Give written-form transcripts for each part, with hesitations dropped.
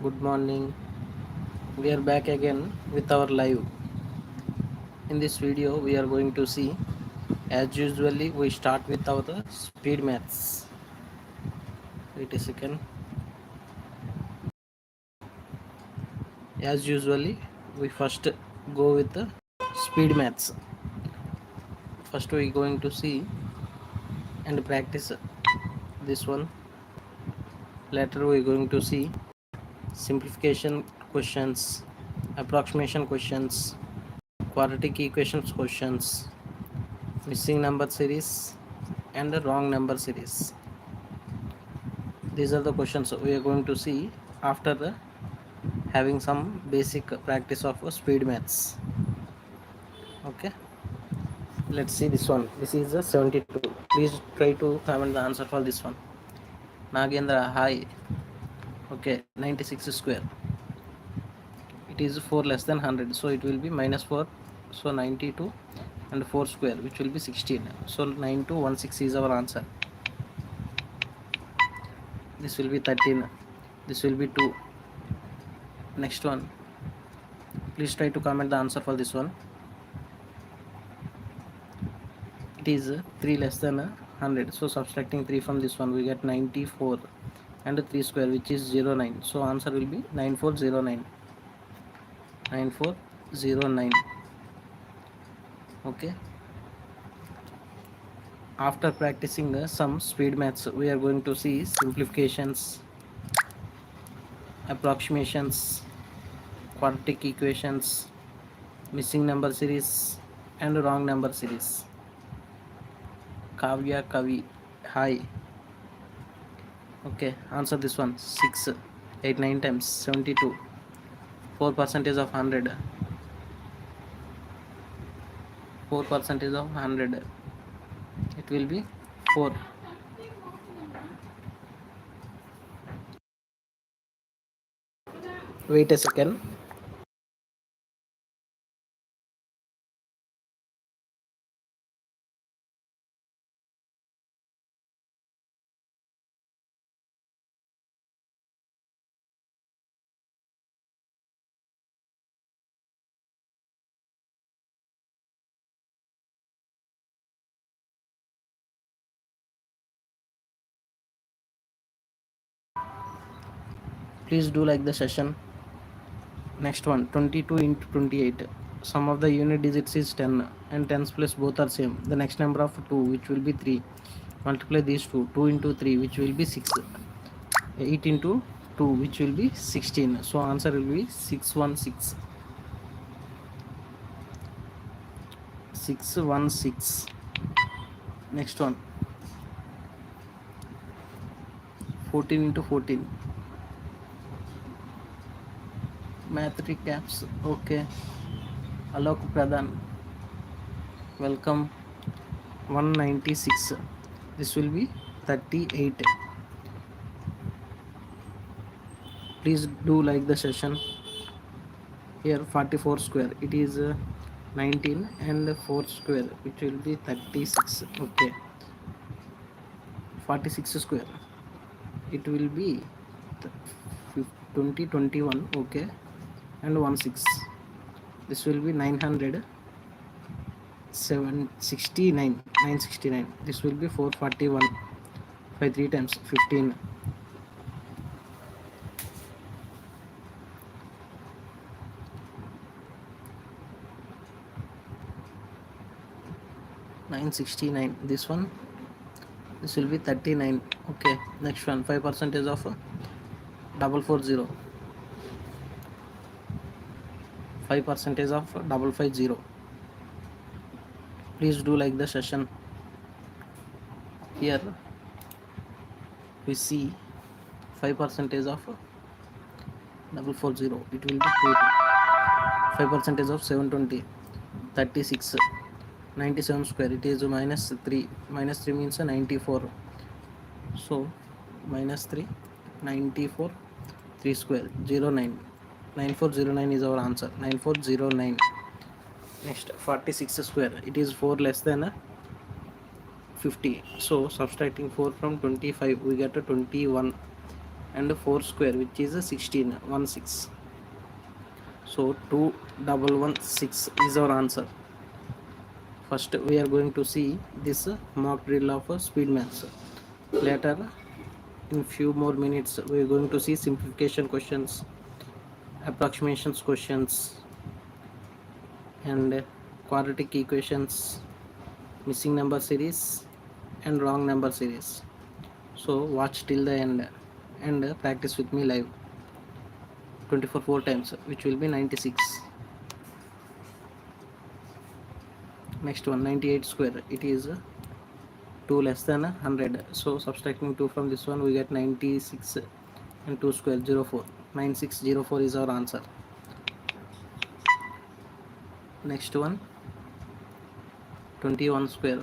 Good morning. We are back again with our live. In this video, we are going to see, as usually, we start with our speed maths. Wait a second. As usually, we first go with the speed maths. First, we are going to see and practice this one. Later, we are going to see simplification questions, approximation questions, quadratic equations questions, missing number series, and the wrong number series. These are the questions we are going to see after having some basic practice of speed maths. Okay, let's see this one. This is the 72. Please try to comment the answer for this one. Nagendra, hi. Okay, 96 square. It is 4 less than 100, so it will be minus 4. So 92 and 4 square, which will be 16. So 9216 is our answer. This will be 13. This will be 2. Next one. Please try to comment the answer for this one. It is 3 less than 100, so subtracting 3 from this one we get 94 and 3 square, which is 09. So answer will be 9409. 9409. Okay, after practicing some speed maths, we are going to see simplifications, approximations, quadratic equations, missing number series, and wrong number series. Kavya Kavi, hi. Okay, answer this one. 6, 8, 9 times 72. 4% of 100. 4% of 100. It will be 4. Wait a second. Please do like the session. Next one, 22 into 28. Sum of the unit digits is 10 and 10's place both are same. The next number of 2, which will be 3. Multiply these two. 2 into 3, which will be 6. 8 into 2, which will be 16. So answer will be 616. 616. Next one, 14 into 14. Math recaps. Okay, Alok Pradhan, welcome. 196. This will be 38. Please do like the session. Here 44 square, it is 19 and 4 square, which will be 36. Okay, 46 square, it will be 20, 21. Okay, and 16. This will be 969. 969. This will be 441. 5 3 times 15. 969. This one, this will be 39. Okay, next one, 5% of 440. 5% of 550. Please do like the session. Here we see 5% of 440. It will be 2. 5% of 720. 36. 97 square, it is minus 3. Minus 3 means 94. So minus 3, 94. 3 square, 09. 9409 is our answer. 9409. Next, 46 square, it is 4 less than 50. So subtracting 4 from 25, we get a 21. and 4 square, which is 16, 1 6. So 2116 is our answer. First we are going to see this mock drill of speed maths. Later, in few more minutes, we are going to see simplification questions, approximations questions, and quadratic equations, missing number series, and wrong number series. So watch till the end and practice with me live 4 times, which will be 96. Next one, 98 square. It is 2 less than 100. So subtracting 2 from this one, we get 96 and 2 square 04. 9604 is our answer. Next one, 21 square,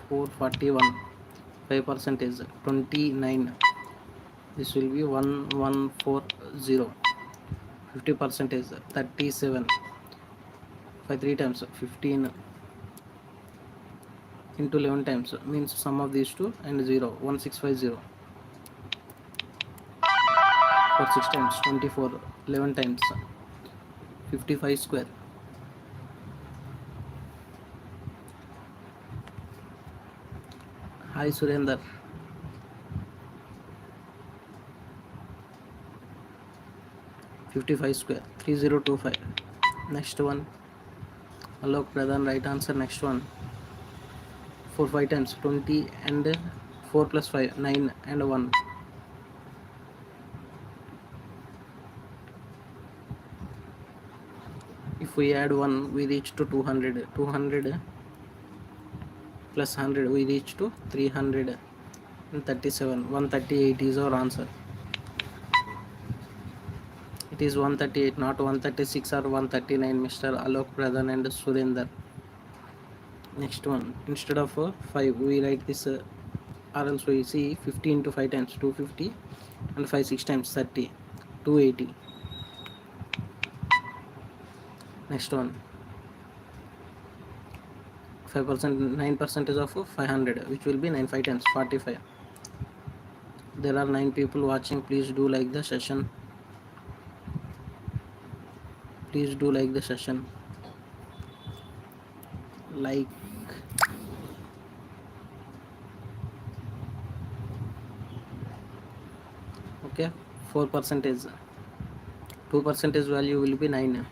441. 5% is 29. This will be 1140. 50% is 37. 5 3 times 15 into 11 times means sum of these two and 0, 1650. For 6 times 24, 11 times 55 square. Hi Surender. $55 square, 3025. Next one, Alok Pradhan, right answer. Next one, 4 5 times 20 and 4 plus 5, 9 and 1. If we add 1, we reach to 200. 200 plus 100, we reach to 337. 138 is our answer. It is 138, not 136 or 139, Mr. Alok Pradhan and Surender. Next one, instead of 5, we write this, or else we see 50 into 5 times 250 and 5 6 times 30, 280. Next one, 5%, 9% is of 500, which will be 9 5 times 45. There are 9 people watching. Please do like the session. Please do like the session. Like. Okay, 4% is 2% value will be 9.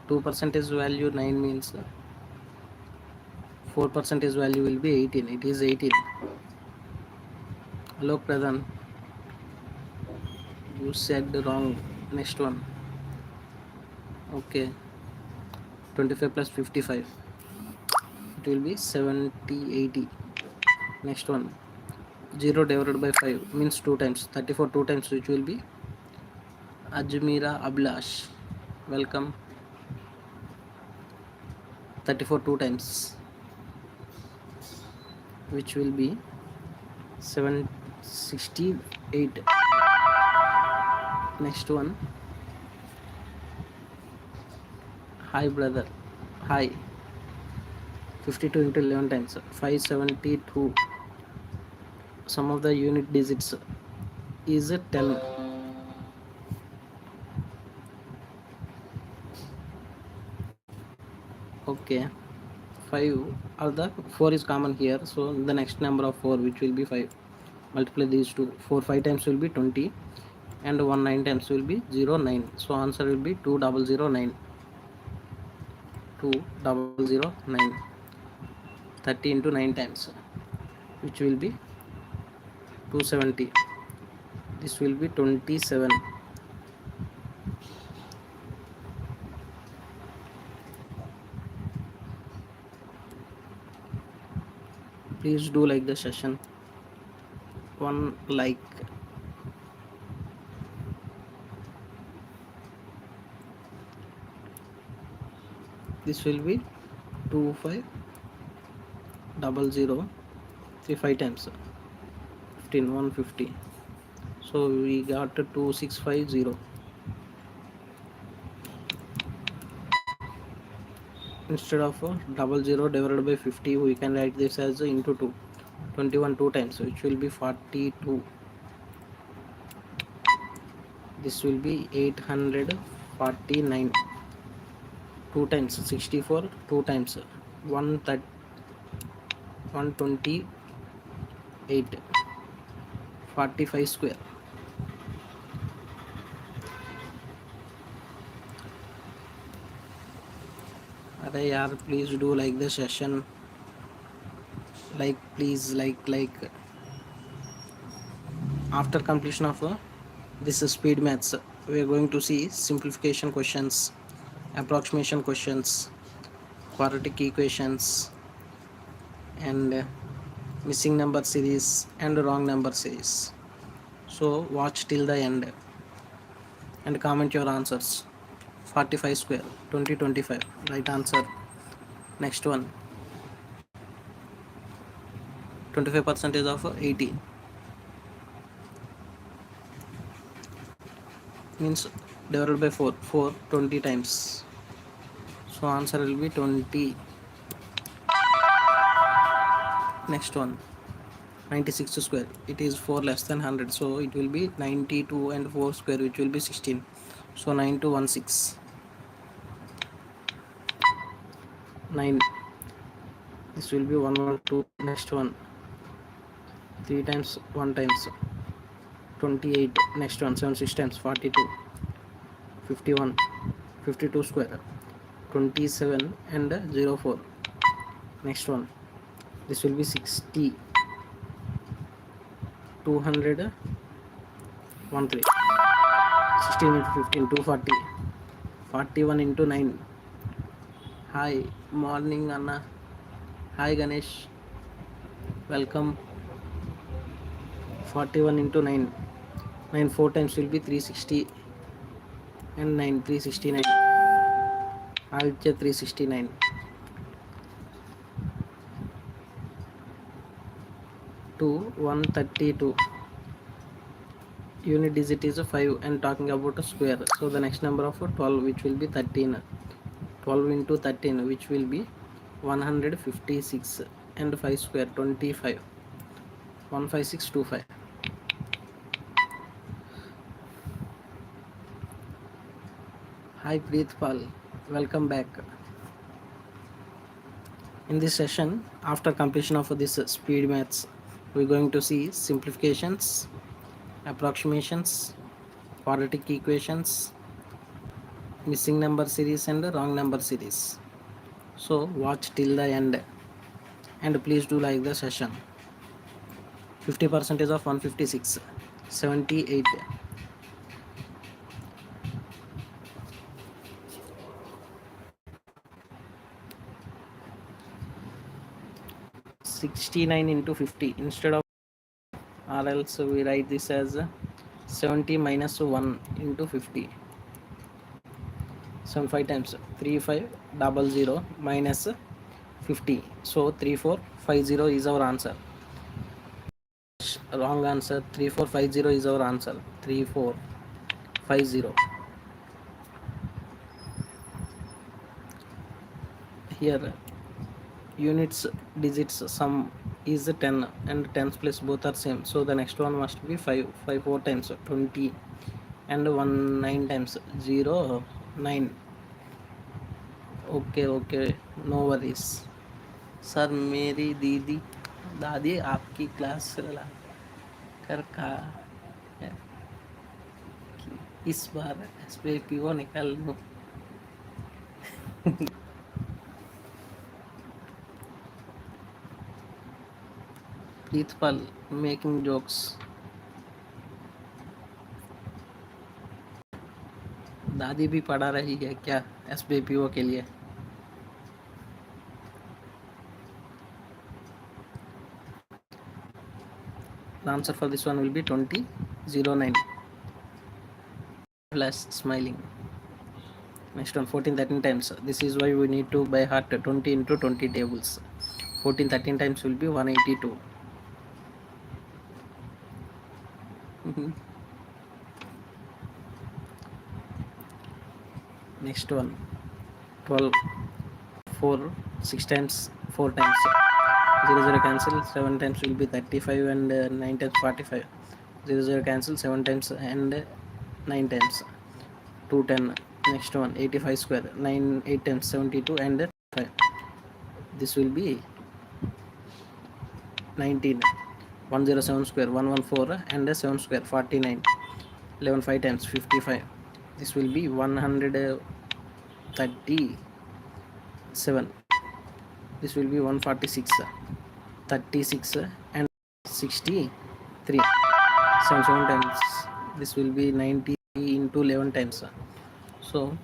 2% value 9 means 4% value will be 18. It is 18. Hello Pradhan, you said wrong. Next one. Okay, 25 plus 55, it will be 70 80. Next one, 0 divided by 5 means 2 times, 34 2 times, which will be Ajmira Ablash, welcome. 34 2 times, which will be 768. Next one, hi brother, hi. 52 into 11 times 572. Sum of the unit digits is 10. Okay, 5 or the 4 is common here, so the next number of 4, which will be 5, multiply these two. 4 5 times will be 20 and 1 9 times will be 0 9. So answer will be 2009. 2009. 30 into 9 times, which will be 270. This will be 27. Please do like the session. 1 like. This will be 2500 5 times 15 150. So we got 2650. Instead of 00 divided by 50, we can write this as into 2. 21 2 times, which will be 42. This will be 849. 2 times 64, 2 times 128, 45 square. Arey yaar, please do like the session. Like, please, like. After completion of this speed maths, we are going to see simplification questions, approximation questions, quadratic equations, and missing number series and wrong number series. So watch till the end and comment your answers. 45 square, 2025, right answer. Next one, 25% of 80 means divided by 4 20 times. So answer will be 20. Next one, 96 square, it is 4 less than 100, so it will be 92 and 4 square, which will be 16. So 9216, 9, this will be 112. Next one, 3 times 1 times 28. Next one, 7 6 times 42, 51, 52 square, 27 and 04. Next one, this will be 60, 200, 13, 16 into 15, 240, 41 into 9. Hi, morning Anna. Hi Ganesh, welcome. 41 into 9, 9 4 times will be 360 and 9 369. I'll check 369. 2 132. Unit digit is a 5 and talking about a square. So the next number of 12, which will be 13. 12 into 13, which will be 156 and 5 square 25. 15625. Hi Preetpal, welcome back. In this session, after completion of this speed maths, we're going to see simplifications, approximations, quadratic equations, missing number series and wrong number series. So watch till the end and please do like the session. 50% of 156, 78, 69 into 50 instead of, or else we write this as 70 minus 1 into 50. 75 times 3500 minus 50. So 3450 is our answer. Wrong answer. 3450 is our answer. 3450. Here units digits sum is 10 and tens place both are same, so the next one must be 5. 5 4 times 20 and 1 9 times 0 9. Okay, no worries. Sir मेरी दीदी दादी आपकी class ला कर कहा है कि इस बार SBI PO निकाल लूँ. Preetpal making jokes. दादी भी पढ़ा रही है क्या SBI PO के लिए? The answer for this one will be 2009. Plus smiling. Next one, 14 13 times. This is why we need to by heart 20 into 20 tables. 14 13 times will be 182. Next one, 12 4 6 times 4 times 0 0 cancel, 7 times will be 35 and 9 times 45. 0 0 cancel, 7 times and 9 times 210. Next one 85 square 9 8 times 72 and 5. This will be 19. 107 square 114 and 7 square 49. 11 5 times 55. This will be 137. This will be 146. 36 and 63. 7 times. This will be 90 into 11 times. So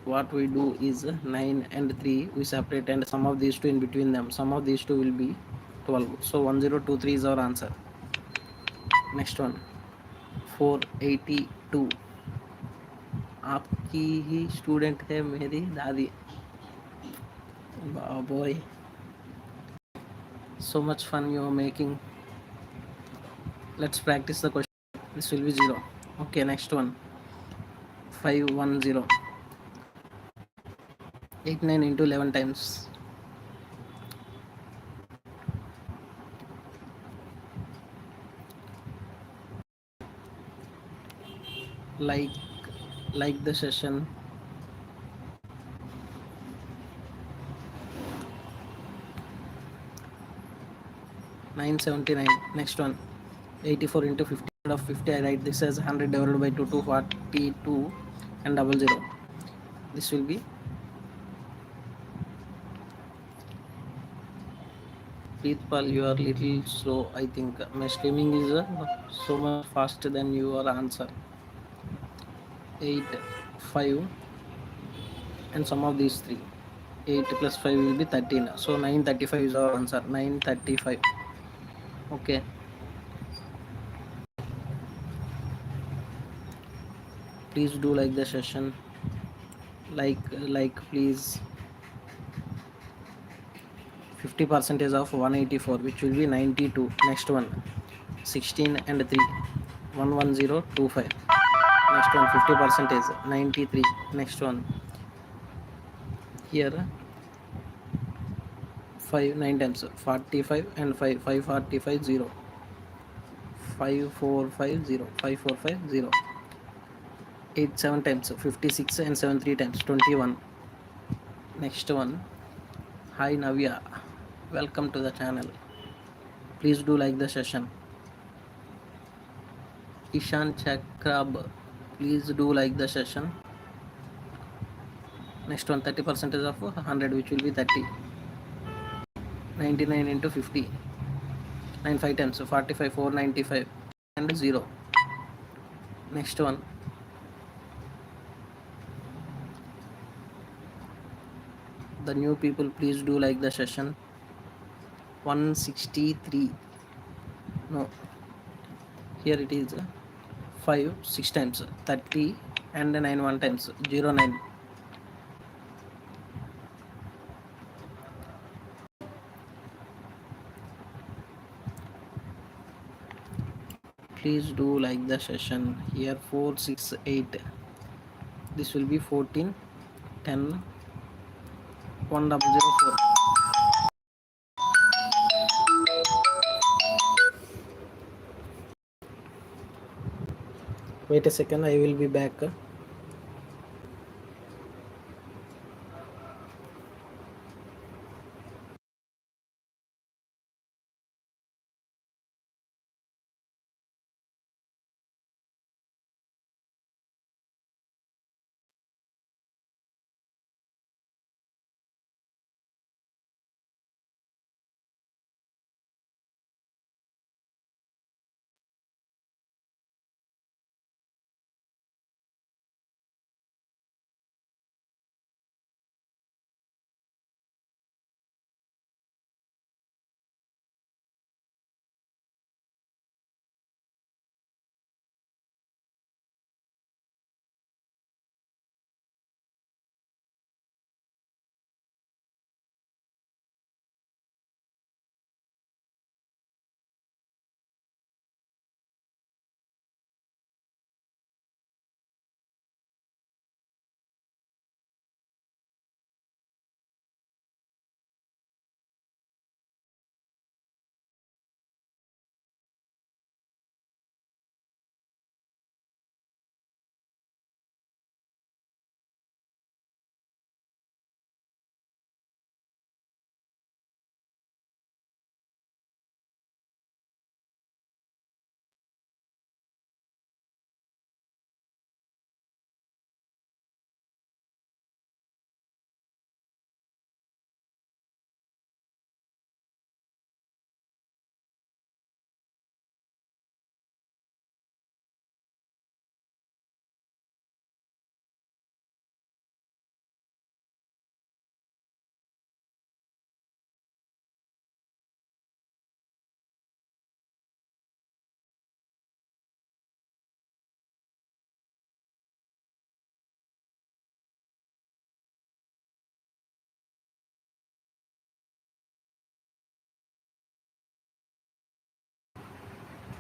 what we do is 9 and 3 we separate, and sum of these two in between them. Sum of these two will be 12. So 1023 is our answer. Next one 482. आपकी ही student है मेरी दादी. Boy, so much fun you are making. Let's practice the question. This will be 0. Okay, next one 510. 89 into 11 times. Like the session. $979. Next one 84 into 50. Of 50 I write this as 100 divided by 2 242 and 00. This will be Preetpal, you are little slow. I think my streaming is so much faster than your answer. 8 5 and sum of these three. 8 plus 5 will be 13. So 935 is our answer. 935. Okay. Please do like the session. Like please. 50% of 184, which will be 92. Next one 16 and 3. 11025. Next one 50% is 93. Next one here 5 9 times 45 and 5 545 0. 5450 5450. 8 7 times 56 and 7 3 times 21. Next one, hi Navya, welcome to the channel. Please do like the session. Ishan Chakrab, please do like the session. Next one 30% of 100, which will be 30. 99 into 50. 9 5 times 45 495 and 0. Next one the new people, please do like the session. 163. No, here it is 5 6 times 30 and 9 1 times 09. Please do like the session. Here 468. This will be 14 10 1004. Wait a second, I will be back.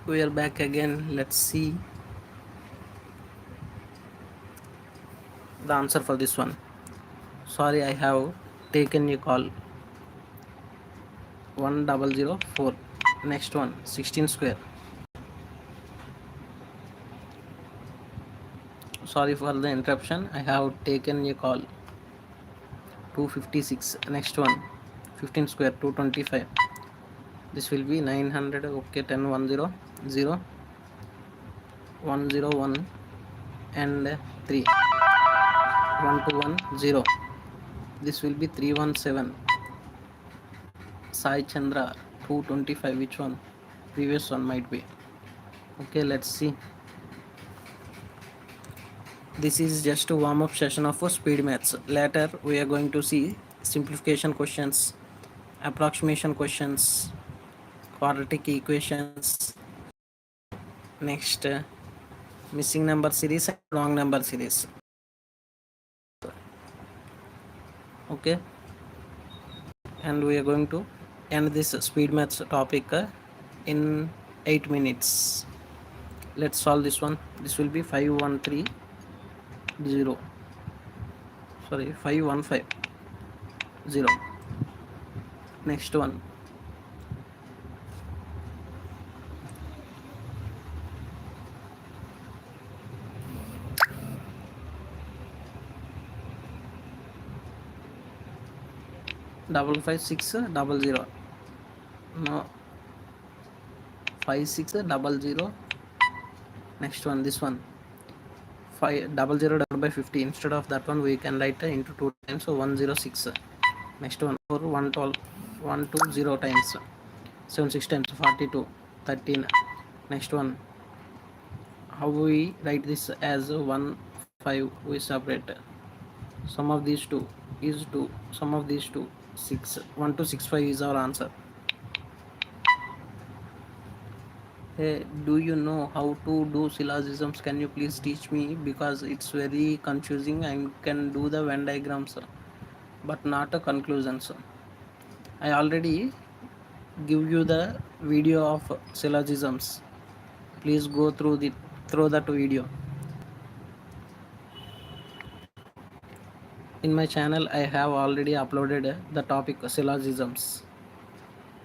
We are back again. Let's see the answer for this one. Sorry, I have taken a call. 1004. Next one, 16 square. Sorry for the interruption. I have taken a call. 256. Next one, 15 square, 225. This will be 900. Okay, 10 10 0 101 and 3 1210. This will be 317. Sai Chandra 225. Which one? Previous one might be. Okay, let's see. This is just a warm up session of speed maths. Later we are going to see simplification questions, approximation questions, quadratic equations, next missing number series and wrong number series. Okay, and we are going to end this speed maths topic in 8 minutes. Let's solve this one. This will be 5130, sorry, 5150. Next one, double 5600. No, 5600. Next one, this one, 500 divided by 50. Instead of that one we can write into 2 times, so 106. Next one, 4 112 120 times 7 6 times 42 13. Next one, how we write this as 1 5, we separate. Sum of these two is 2, sum of these two 6. 1265 is our answer. Hey, do you know how to do syllogisms? Can you please teach me, because it's very confusing. I can do the Venn diagrams but not a conclusions. I already give you the video of syllogisms. Please go through that video. In my channel I have already uploaded the topic syllogisms.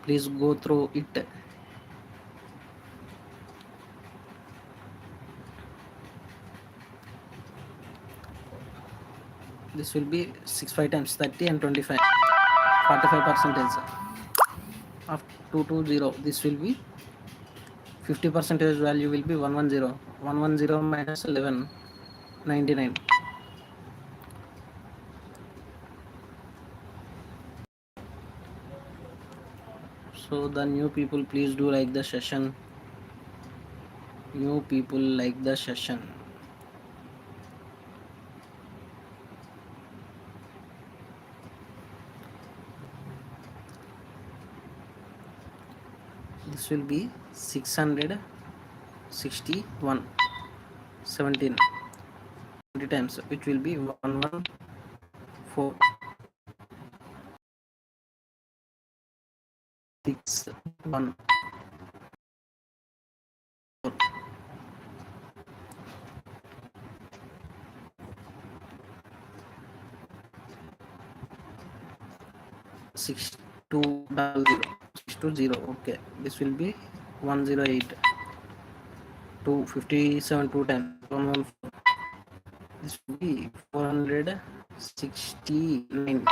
Please go through it. This will be 65 times 30 and 25, 45% of 220. This will be 50% value will be 110. 110 minus 11, 99. So the new people, please do like the session. New people like the session. This will be 661 17 20 times, which will be 114 6 1 6 2 0 6 2 0. Okay, this will be 108 257 2 times 114. This will be 469.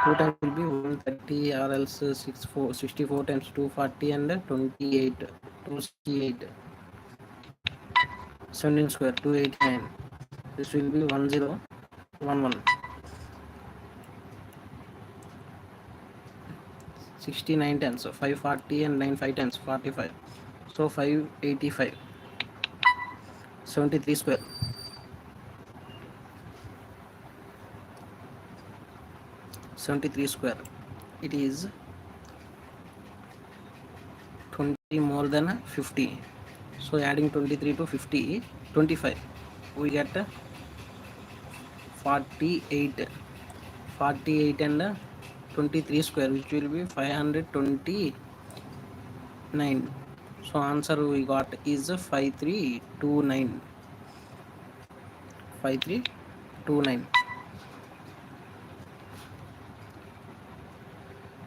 2 times will be 130, or else 64 times 240 and 28 268. 17 square 289. This will be 1011. 69 times, so 540 and 9 5 times 45, so 585. 73 square. 73 square, it is 20 more than 50. So adding 23 to 50, 25, we get 48. 48 and 23 square, which will be 529. So answer we got is 5329. 5329.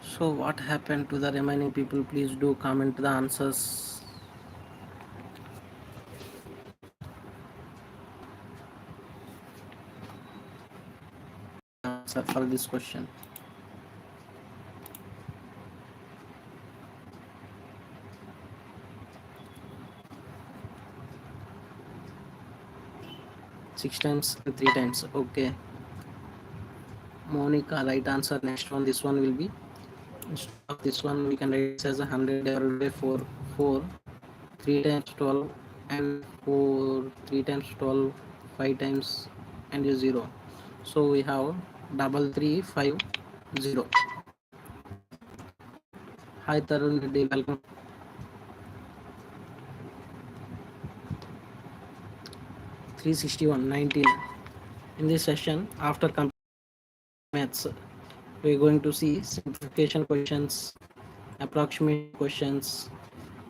So what happened to the remaining people? Please do comment the answers. Answer for this question. Six times and three times. Okay. Monica, right answer. Next one. This one will be, instead of this one, we can write this as 100 divided by 4. 4. 3 times 12 and 4. 3 times 12. 5 times and a 0. So we have 3350. Hi Tarun Reddy, welcome. 361, 19. In this session, after maths, we are going to see simplification questions, approximation questions,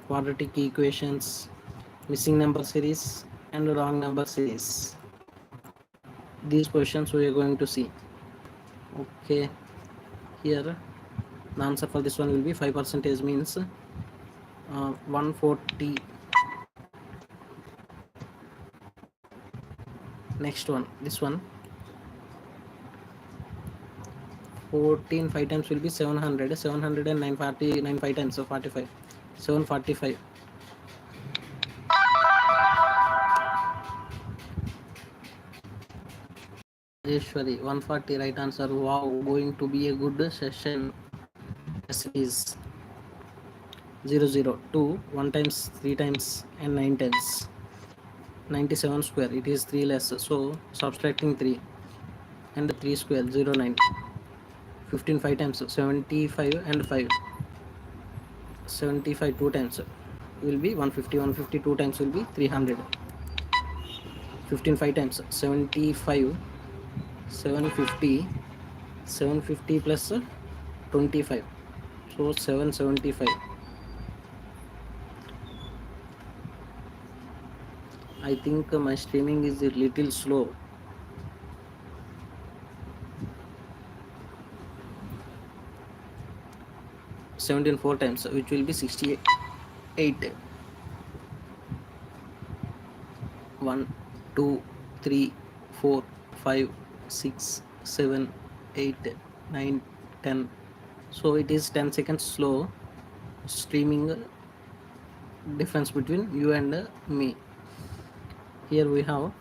quadratic equations, missing number series, and wrong number series. These questions we are going to see. Okay, here the answer for this one will be 5% means 140. Next one, this one, 14 5 times will be 700. 700 and 9 5 times, so 45. 745. Ishwari, 140, right answer. Wow, going to be a good session. Yes, it is. 0 0 2 1 times 3 times and 9 times. 97 square, it is 3 less, so subtracting 3 and 3 square 0 9. 15 5 times 75 and 5. 75 2 times will be 150. 150 2 times will be 300. 15 5 times 75. 750. 750 plus 25, so 775. I think my streaming is a little slow. 17 4 times, which will be 68. 1 2 3 4 5 6 7 8 9 10. So it is 10 seconds slow streaming difference between you and me. Here we have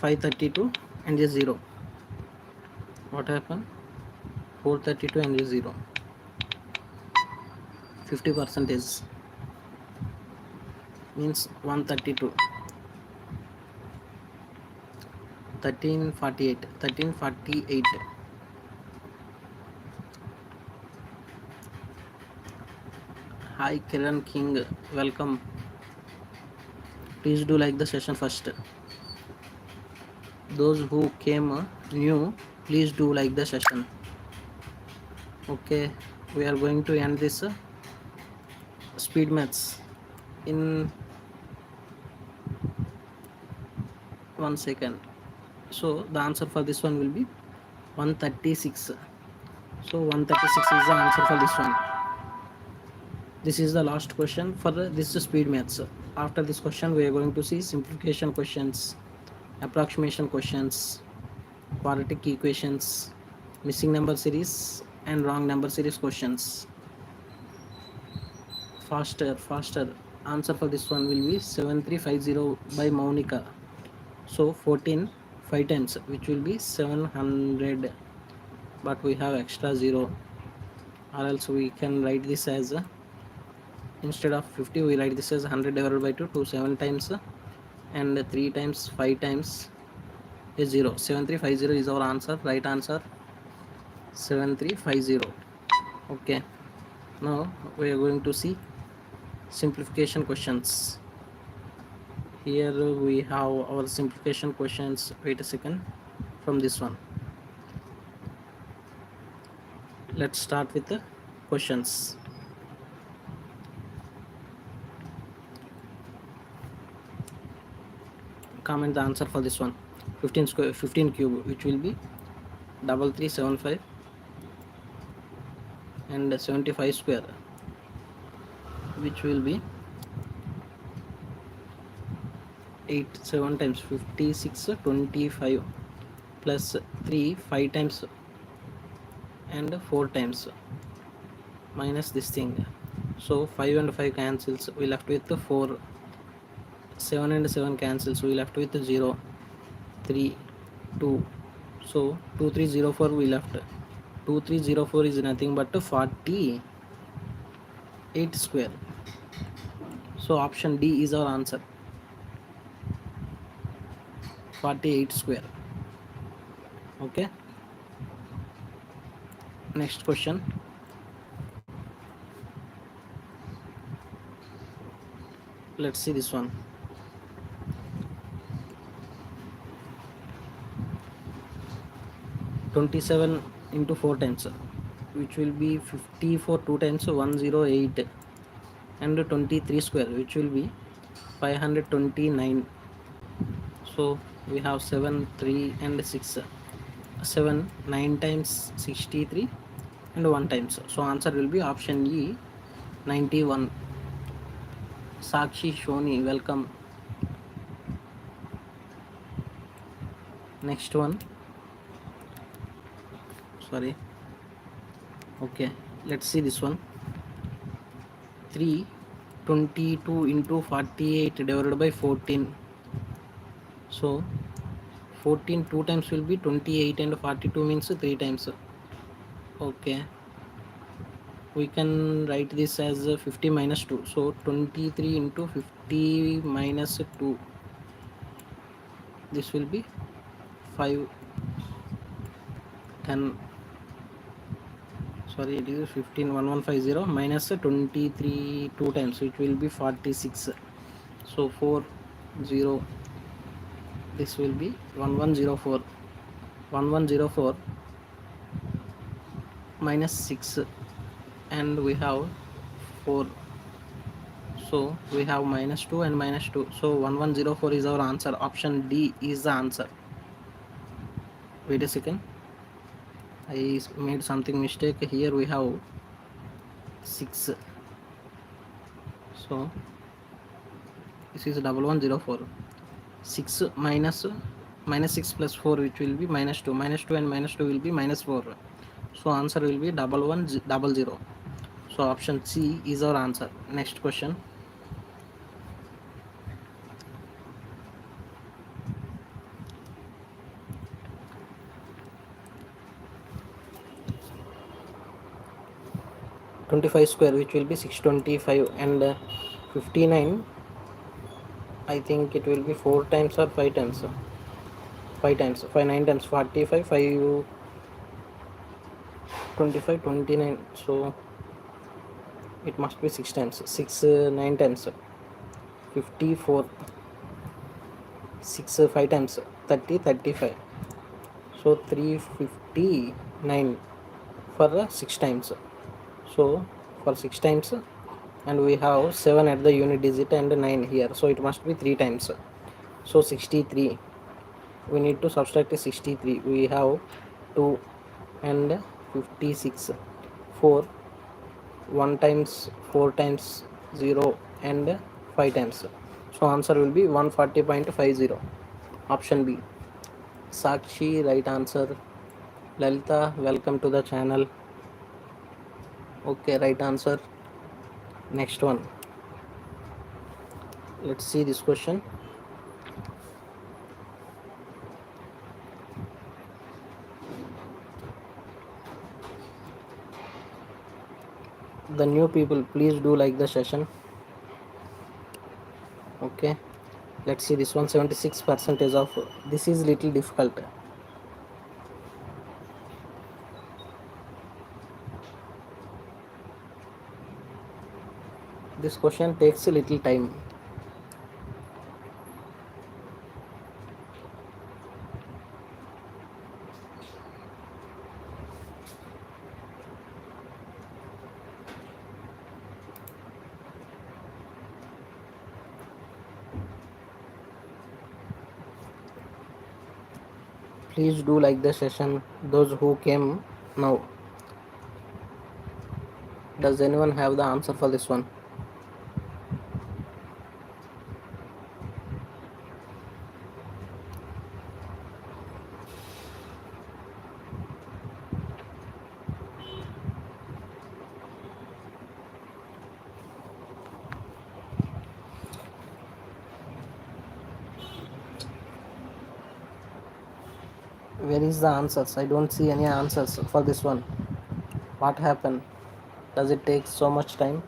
532 and a 0. What happened? 432 and a 0. 50% means 132. 1348. 1348. Hi Kiran King, welcome. Please do like the session first. Those who came new, please do like the session. Okay, we are going to end this speed maths in 1 second. So the answer for this one will be 136. So 136 is the answer for this one. This is the last question for this speed maths. After this question, we are going to see simplification questions, approximation questions, quadratic equations, missing number series, and wrong number series questions. Faster, faster. Answer for this one will be 7350 by Monica. So 14 5 times, which will be 700, but we have extra 0, or else we can write this as instead of 50 we write this as 100 divided by 2. 2 7 times and 3 times 5 times is 0. 7350 is our answer, right answer. 7350. Okay, now we are going to see simplification questions. Here we have our simplification questions. Wait a second. From this one, let's start with the questions. comment the answer for this one. 15 square, 15 cube, which will be 3375, and 75 square, which will be 8 7 times 56 25 plus 3 5 times and 4 times minus this thing. So 5 and 5 cancels, we left with 4. 7 and 7 cancels, we left with 0 3 2. So 2304 we left. 2304 is nothing but 48 square. So option D is our answer. 48 square. Okay. Next question. Let's see this one. 27 into 4 times, which will be 54 2 times 108, and 23 square, which will be 529. So we have 7 3 and 6, 7 9 times 63 and 1 times. So answer will be option E, 91. Sakshi Shoni, welcome. Next one. Sorry. Okay, let's see this one. 322 into 48 divided by 14. So 14 2 times will be 28, and 42 means 3 times. Okay, we can write this as 50 minus 2. So 23 into 50 minus 2, this will be 5 10. Sorry, it is 15 1150 minus 23 2 times, which will be 46. So 4 0, this will be 1104. 1104 minus 6, and we have 4. So we have minus 2 and minus 2. So 1104 is our answer. Option D is the answer. Wait a second, I made something mistake here. We have 6. So this is 1104. 6 minus 6 plus 4, which will be minus 2. Minus 2 and minus 2 will be minus 4. So answer will be 1100. So option C is our answer. Next question. $25 square, which will be 625, and 59, I think it will be 4 times or 5 times. 5 times, 5 9 times 45, 5 25 29. So it must be 6 times. 6 9 times 54. 6 5 times 30 35. So 359 for 6 times. So for 6 times, and we have 7 at the unit digit and 9 here, so it must be 3 times. So 63, we need to subtract 63. We have 2 and 56. 4 1 times 4 times 0 and 5 times. So answer will be 140.50. Option B. Sakshi, right answer. Lalita, welcome to the channel. Okay, right answer. Next one. Let's see this question. The new people, please do like the session. Okay, let's see this one. 76% of this is little difficult. This question takes a little time. Please do like the session, those who came now. Does anyone have the answer for this one? Where is the answers? I don't see any answers for this one. What happened? Does it take so much time?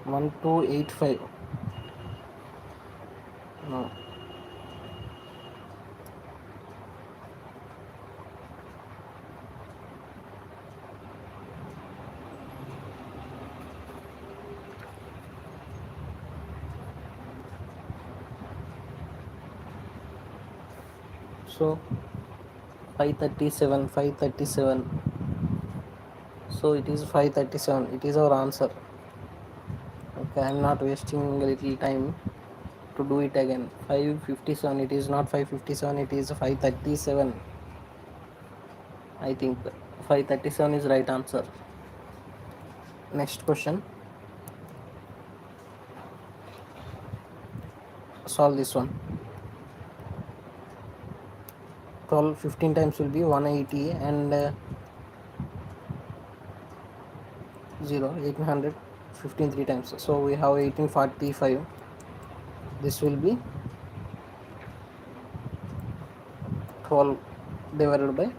1285. No. So 537. So it is 537. It is our answer. Okay, I am not wasting a little time to do it again. 557. It is not 557. It is 537. I think 537 is right answer. Next question. Solve this one. 15 times will be 180 and 0 1800 15 3 times. So we have 1845. This will be 12 divided by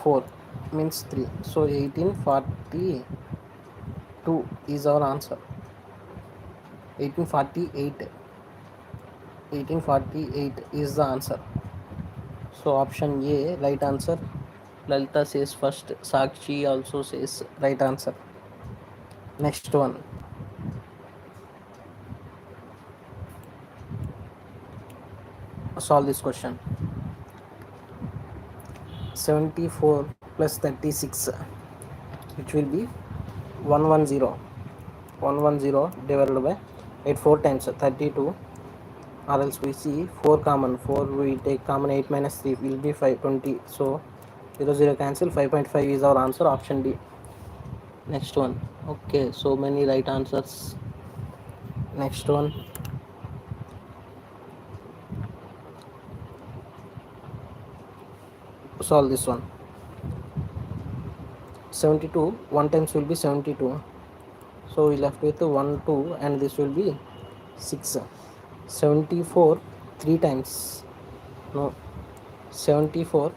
4 means 3. So 1842 is our answer. 1848. 1848 is the answer. So option A, right answer. Lalita says first. Sakshi also says right answer. Next one. Solve this question. 74 plus 36, which will be 110. 110 divided by 8 4 times 32, or else we see 4 common. 4 we take common, 8 minus 3 will be 520. So 0 cancel. 5.5 is our answer, option D. Next one. Okay, so many right answers. Next one. Solve this one. 72 1 times will be 72. So we left with 1 2 and this will be 6. 74 3 times. No. 74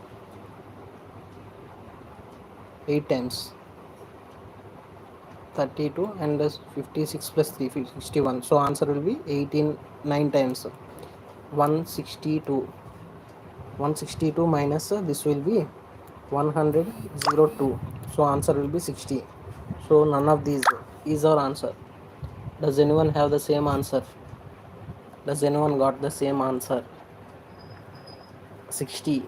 8 times. 32 and 56 plus 3 61. So answer will be 18 9 times. 162. 162 minus this will be 102. So answer will be 60. So none of these is our answer. Does anyone have the same answer? Does anyone got the same answer? 60.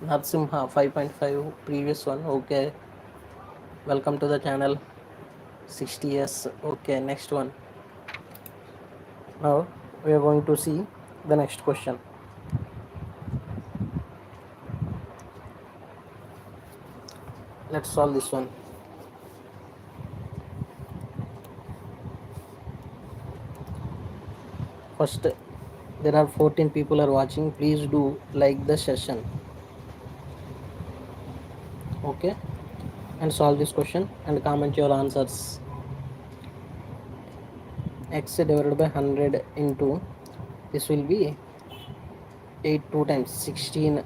Narsimha 5.5, previous one. Okay, welcome to the channel. 60, yes. Okay, next one. Now we are going to see the next question. Let's solve this one. First, there are 14 people are watching. Please do like the session. Okay, and solve this question and comment your answers. X divided by 100 into this will be 8 2 times 16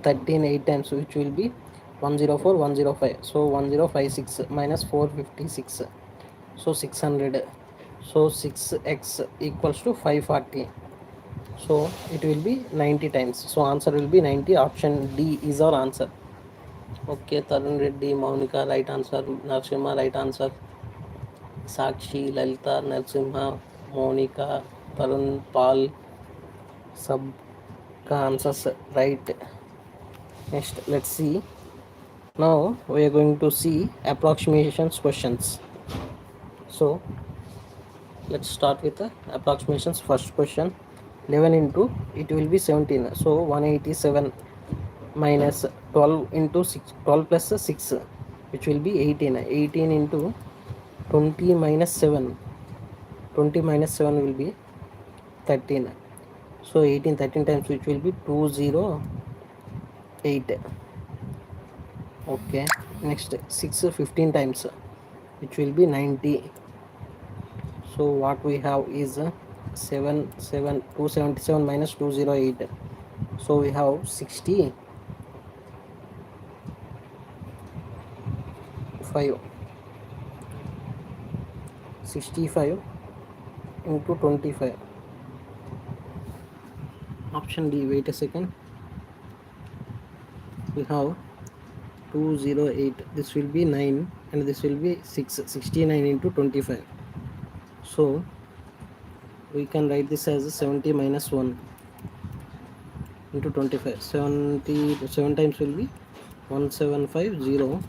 13 8 times, which will be 104 105. So 1056 minus 456. So 600. So 6x equals to 540. So it will be 90 times. So answer will be 90. Option D is our answer. Okay, Tarun Reddy, Monica, right answer. Narsimha, right answer. Sakshi, Lalita, Narsimha, Monica, Tarun, Paul, sub answers right. Next, let's see. Now we are going to see approximations questions. So Let's start with the approximations. First question, 11 into it will be 17, so 187 minus 12 into 6, 12 plus 6, which will be 18. 18 into 20 minus 7, 20 minus 7 will be 13, so 18 13 times, which will be 208. Okay, next 6 15 times, which will be 90. So what we have is 277 minus 208, so we have 65 65 into 25. Option D, wait a second, we have 208, this will be 9 and this will be 6, 69 into 25, so we can write this as 70 minus 1 into 25. 7 times will be 1750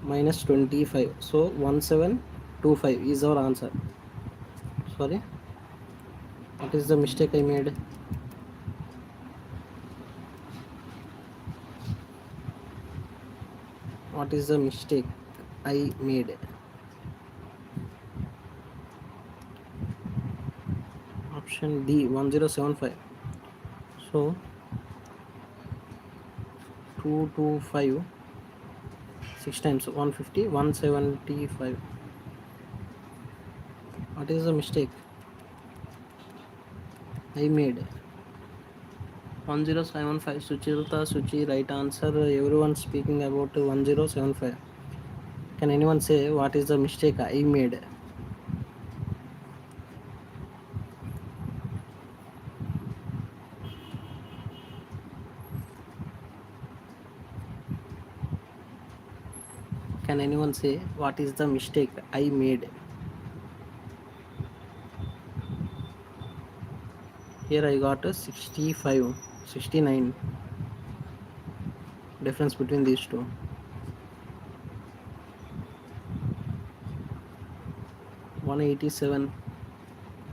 minus 25, so 1725 is our answer. Sorry, what is the mistake I made? What is the mistake I made? Option D, 1075. So 225 6 times 150, 175. What is the mistake I made? 1075. Suchirta, Suchi, right answer. Everyone speaking about 1075. Can anyone say what is the mistake I made? Can anyone say what is the mistake I made? Here I got a 65, 69. Difference between these two. 187.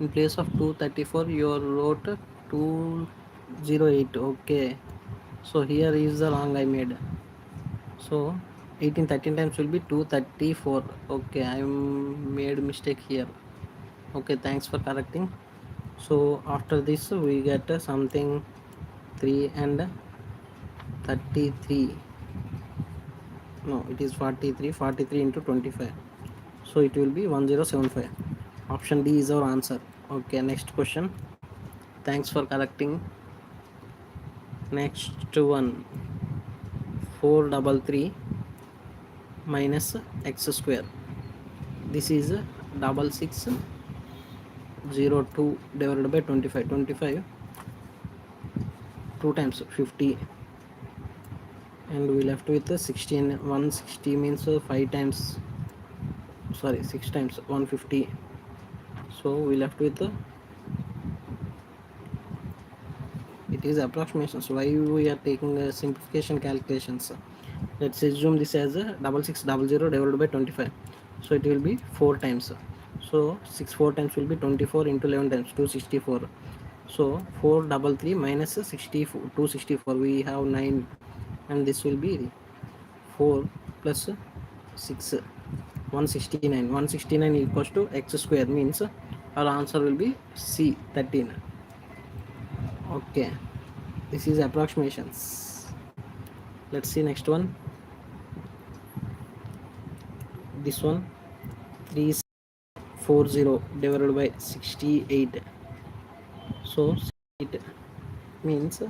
In place of 234, you wrote 208. Okay. So here is the wrong I made. So 18 13 times will be 234. Okay, I made mistake here. Okay, thanks for correcting. So after this we get something 3 and 33. No, it is 43. 43 into 25. So it will be 1075. Option D is our answer. Okay, next question. Thanks for correcting. Next one, 433 minus x square. This is 6602 divided by 25. 25 2 times 50, and we left with 16. 160 means 5 times, sorry, 6 times 150. So we left with it is approximations. Why we are taking simplification calculations? Let's assume this as 6600 divided by 25, so it will be 4 times. So 6 4 times will be 24 into 11 times 264. So 433 minus 64, 264, we have 9, and this will be 4 plus 6, 169. 169 equals to x square, means our answer will be C, 13. Okay, this is approximations. Let's see next one. This one, 340 divided by 68. So it means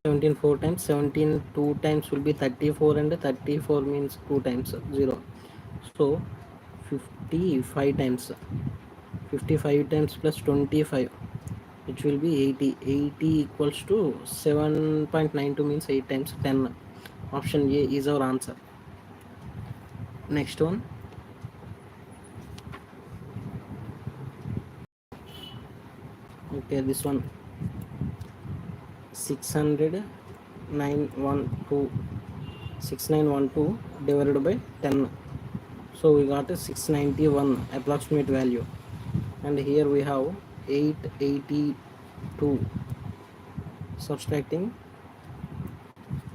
17 4 times, 17 2 times will be 34, and 34 means 2 times 0. So 55 times, 55 times plus 25, which will be 80. 80 equals to 7.92, means 8 times 10. Option A is our answer. Next one, Here this one 600 912 6912 divided by 10. So we got a 691 approximate value, and here we have 882. Subtracting,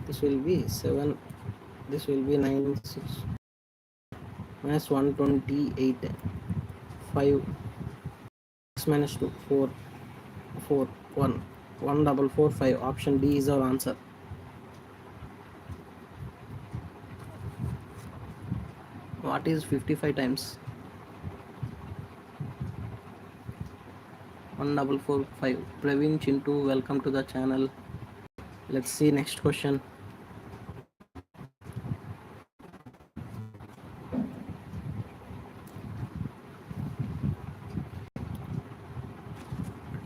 this will be 7, this will be 96 minus 128, 5, 6 minus 2, 4, 4, 1, 1445. Option D is our answer. What is 55 times 1445? Praveen Chintu, welcome to the channel. Let's see next question.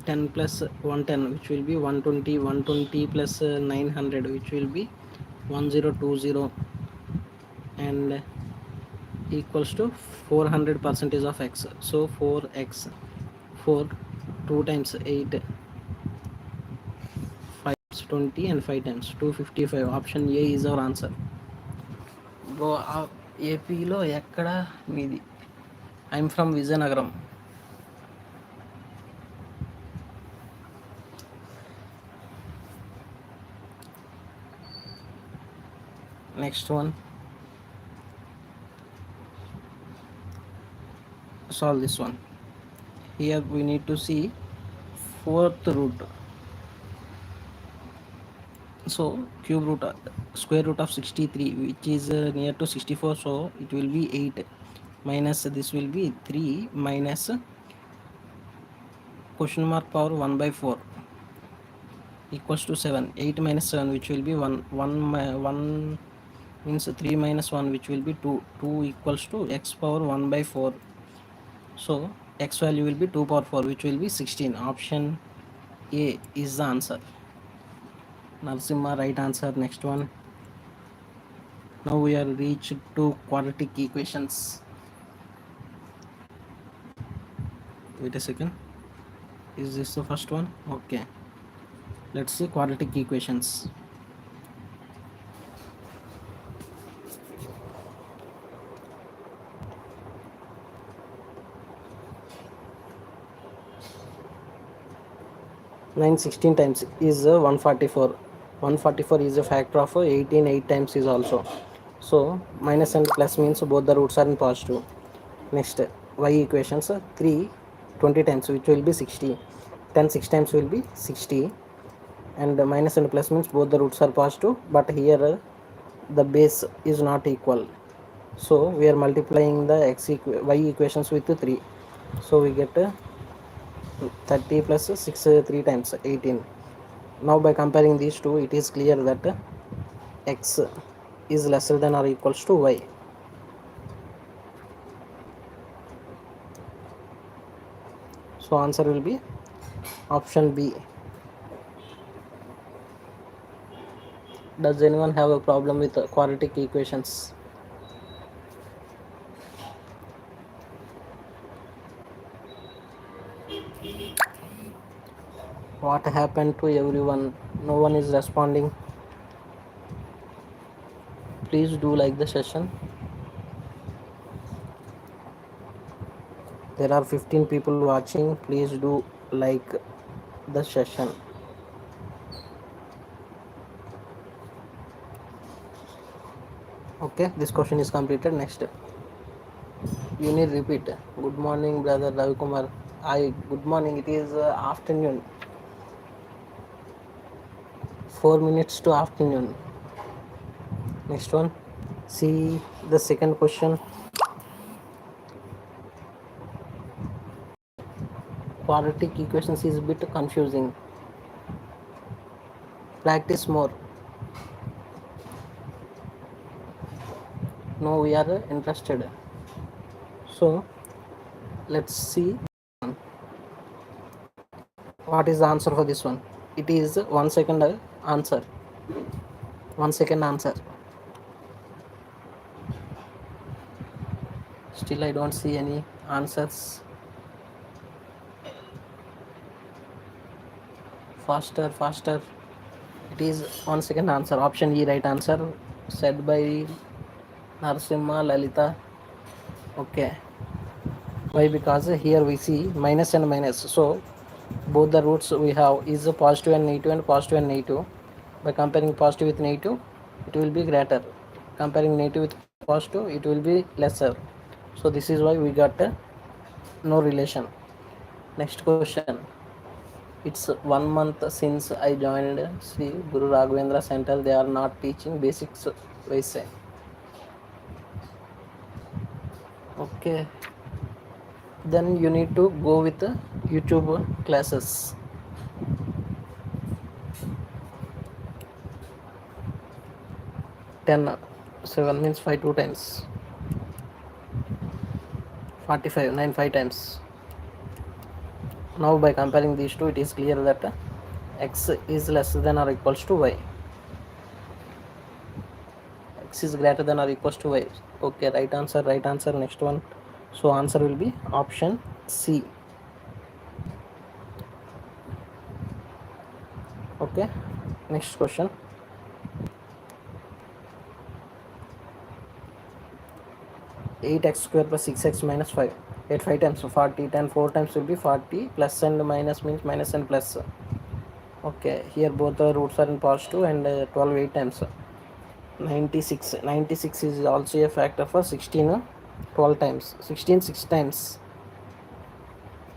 Ten plus 110, which will be 120. 120 plus 900, which will be 1020, and equals to 400 percentage of x. So 4x, 4, 2 times 8, 5 times 20, and 5 times 255. Option A is our answer. Bro, ఏపీలో ఎక్కడ మీది? I'm from Vizianagaram. Next one, solve this one. Here we need to see fourth root. So cube root, square root of 63, which is near to 64, so it will be 8, minus this will be 3, minus question mark power 1 by 4 equals to 7. 8 minus 7, which will be 1. 1 means 3 minus 1, which will be 2. 2 equals to x power 1 by 4. So x value will be 2 power 4, which will be 16. Option A is the answer. Narsimha, right answer. Next one. Now we are reached to quadratic equations. Wait a second. Is this the first one? Okay. Let's see quadratic equations. Nine 16 times is 144. 144 is a factor of 18. 8 times is also. So minus and plus means both the roots are in positive. Next, y equations, 3 20 times, which will be 60. 10 6 times will be 60, and minus and plus means both the roots are positive, but here the base is not equal, so we are multiplying the y equations with 3, so we get 30 plus 6 3 times 18. Now by comparing these two, it is clear that x is lesser than or equals to y. So answer will be option B. Does anyone have a problem with quadratic equations? What happened to everyone? No one is responding. Please do like the session. There are 15 people watching. Please do like the session. Okay, this question is completed. Next, you need repeat. Good morning, brother Ravi Kumar. Good morning. It is afternoon. 4 minutes to afternoon. Next one. See the second question. Quadratic equations is a bit confusing. Practice more. No, we are interested. So let's see what is the answer for this one. It is 1 second answer. 1 second answer. Still I don't see any answers. Faster. It is 1 second answer. Option E, right answer, said by Narasimha Lalita. Okay. Why? Because here we see minus and minus. So both the roots we have is positive and positive and negative. By comparing positive with negative, it will be greater. Comparing negative with positive, it will be lesser. So this is why we got no relation. Next question. It's 1 month since I joined Sri Guru Raghavendra Center. They are not teaching basics. They say. Okay. Then you need to go with YouTube classes. 10, 7 means 5 2 times. 45, 9 5 times. Now by comparing these two, it is clear that x is less than or equals to y. X is greater than or equals to y. Okay, right answer. Next one. So answer will be option C. Okay. Next question. 8x square plus 6x minus 5. 8 5 times, so 40. 10 4 times will be 40. Plus and minus means minus and plus. Okay, here both the roots are in positive, and 12 8 times. 96. 96 is also a factor for 16 12 times. 16 6 times.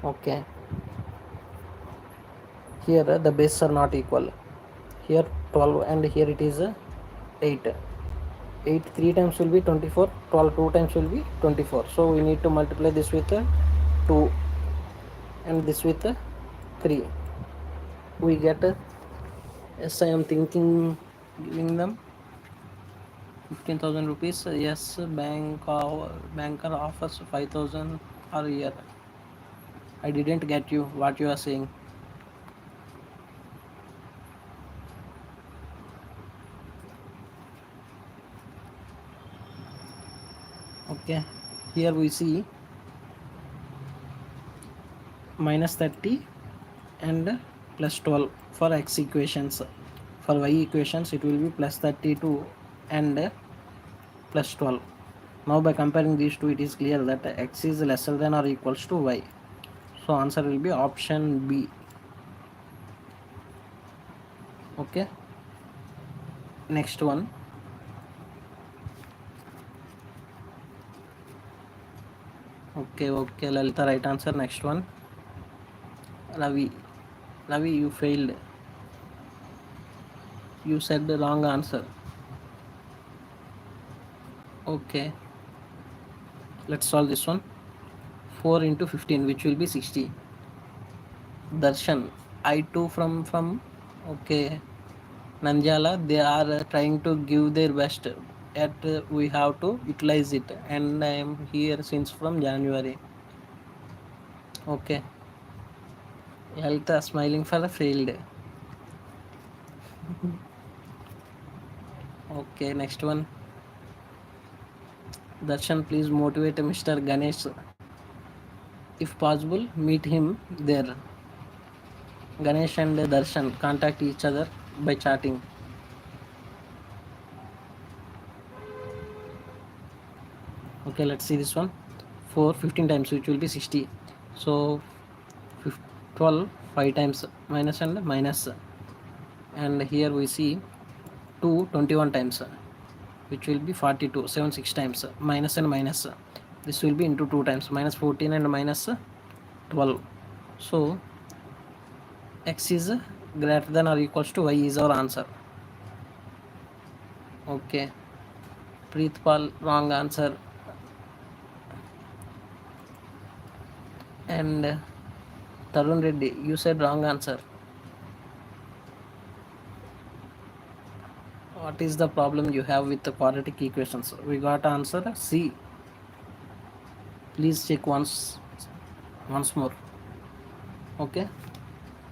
Okay. Here the bases are not equal. Here 12 and here it is 8. 8 3 times will be 24. 12 2 times will be 24. So we need to multiply this with 2 and this with 3. We get yes, I am thinking giving them 15,000 rupees. Yes, banker offers 5,000 per year. I didn't get you what you are saying. Okay, here we see minus 30 and plus 12 for x equations. For y equations it will be plus 32 and plus 12. Now by comparing these two, it is clear that x is lesser than or equals to y. So answer will be option B. Okay. Next one. Okay, Lalita, right answer. Next one. Ravi, you failed. You said the wrong answer. Okay, let's solve this one. 4 into 15, which will be 60. Darshan, I2 from okay, Nanjala, they are trying to give their best. Yet we have to utilize it, and I am here since from January. Okay, Health smiling for a failed. Okay, next one. Darshan, please motivate Mr. Ganesh. If possible, meet him there. Ganesh and Darshan contact each other by chatting. Okay, let's see this one. 4 15 times, which will be 60. So 12 5 times, minus and minus. And here we see 2 21 times, which will be 42. 7 6 times, minus and minus. This will be into 2 times, minus 14 and minus 12. So x is greater than or equals to y is our answer. Okay, Preetpal, wrong answer. And Tarun Reddy, you said wrong answer. What is the problem you have with the quadratic equations? We got answer C. Please check once more. Okay,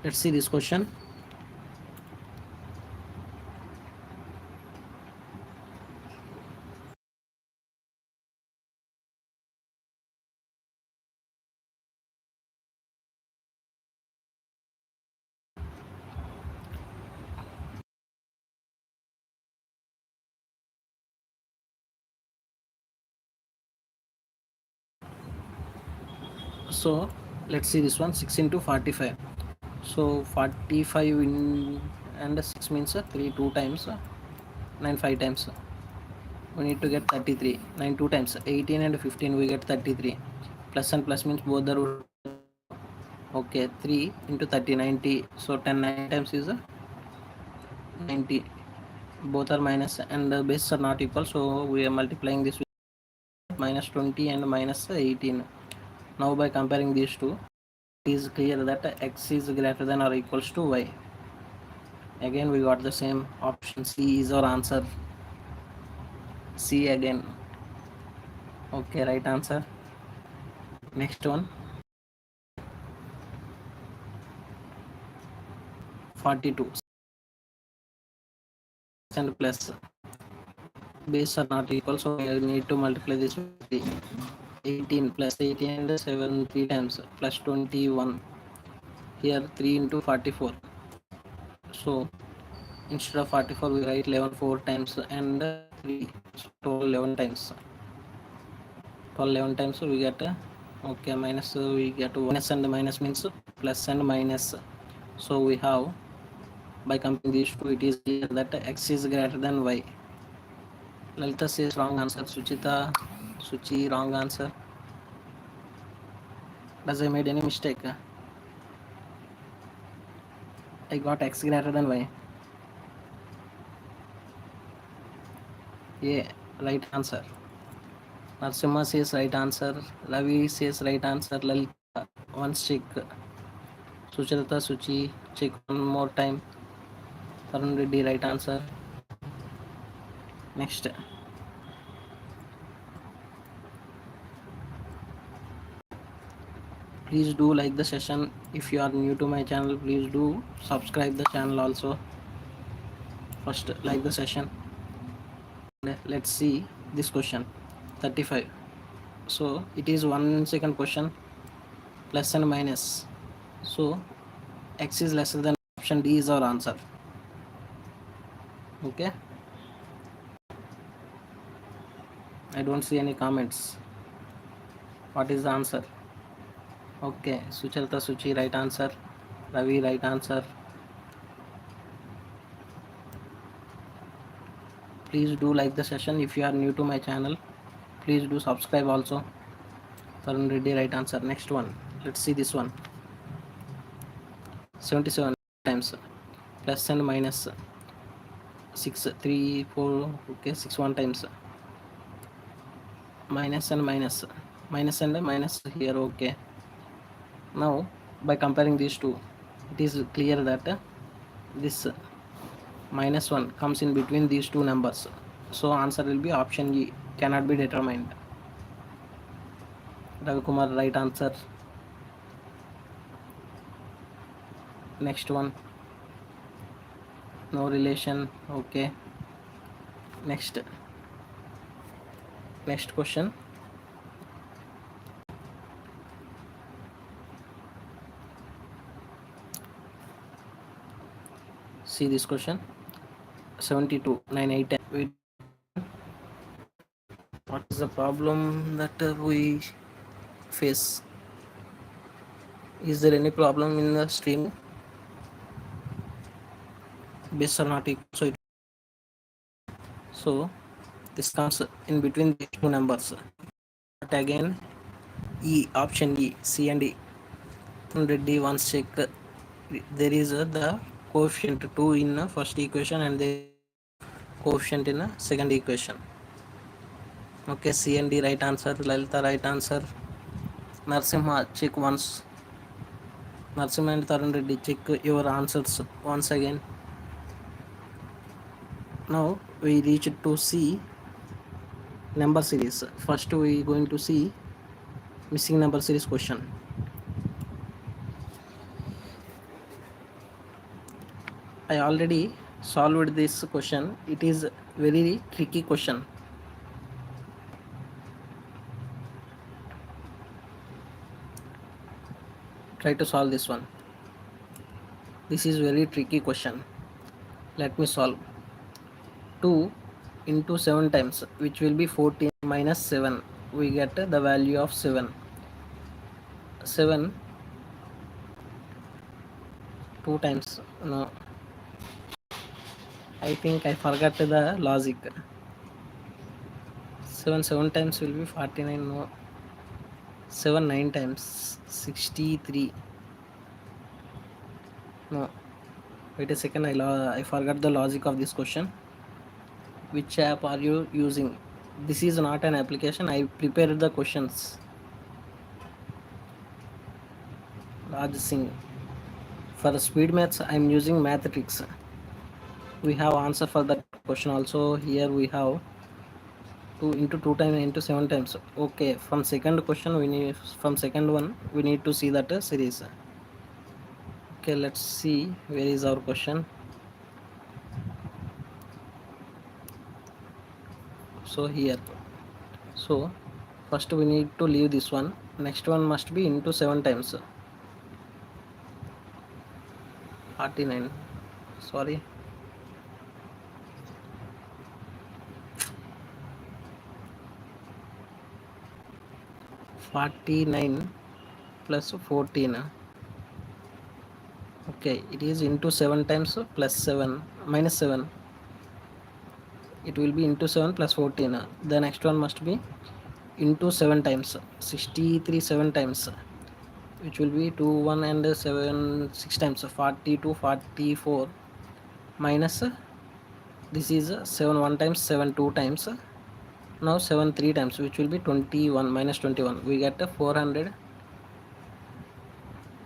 let's see this question. So let's see this one. 6 into 45. So 45 in and 6 means 3 2 times, 9 5 times. We need to get 33. 9 2 times 18 and 15 we get 33. Plus and plus means both the root. Okay, 3 into 30 90. So 10 9 times is 90. Both are minus and the bases are not equal, so we are multiplying this with minus 20 and minus 18. Now by comparing these two, it is clear that x is greater than or equals to y. Again we got the same option. C is our answer. C again. Okay, right answer. Next one. 42 and plus base are not equal, so I need to multiply this with 3. 18 plus 18 and 7 3 times plus 21. Here 3 into 44. So instead of 44 we write 11 4 times and 3, so 12 11 times. 12 11 times, so we get okay minus, we get minus and minus means plus and minus. So we have, by comparing these two, it is clear that x is greater than y. Lalita says wrong answer. Suchi, wrong answer. Does I made any mistake? I got x greater than y. Yeah, right answer. Narsimha says right answer. Ravi says right answer. Lalita, once check. Sucharita, Suchi, check one more time. Tarun Reddy, right answer. Next. Please do like the session. If you are new to my channel, please do subscribe the channel also. First like the session. Let's see this question. 35. So it is 1 second question, plus and minus. So x is lesser than, option D is our answer. Okay, I don't see any comments. What is the answer? Okay, Sucharita, Suchi, right answer. Ravi, right answer. Please do like the session. If you are new to my channel, please do subscribe also. Tarun Reddy, right answer. Next one. Let's see this one. 77 times plus and minus 6 3 4. Okay, 6 1 times minus and minus, minus and minus here. Okay, now by comparing these two, it is clear that this minus 1 comes in between these two numbers, so answer will be option E, cannot be determined. Ravi Kumar, right answer. Next one, no relation. Okay, next question. See this question. 72 9 8 10. What is the problem that we face? Is there any problem in the stream? Base are not equal, so this comes in between these two numbers. But again, E, option E, C and E. Reddy, once check, there is the coefficient 2 in the first equation and the coefficient in the second equation. Okay, C and D, right answer. Lalita, right answer. Narsimha, check once. Narsimha and Tarun Reddy, check your answers once again. Now we reach to see number series. First we going to see missing number series question. I already solved this question. It is very tricky question. Try to solve this one. This is very tricky question. Let me solve. 2 into 7 times, which will be 14, minus 7. We get the value of 7. 7 2 times. No, I think I forgot the logic. 7 times will be 49. No, 7 9 times 63. No, wait a second. I forgot the logic of this question. Which app are you using? This is not an application. I prepared the questions. Raj Singh. For speed maths, I am using Mathematics. We have answer for that question also. Here we have 2 into 2 times into 7 times. Okay, from second question from second one we need to see that series. Okay, let's see where is our question. So here, so first we need to leave this one. Next one must be into 7 times. 49. Sorry. 49 plus 14. Okay, it is into 7 times plus 7 minus 7. It will be into 7 plus 14. The next one must be into 7 times. 63 7 times, which will be 2 1 and 7 6 times. 42 44 minus this is 7 1 times, 7 2 times. Now 7 3 times, which will be 21 minus 21. We get 400.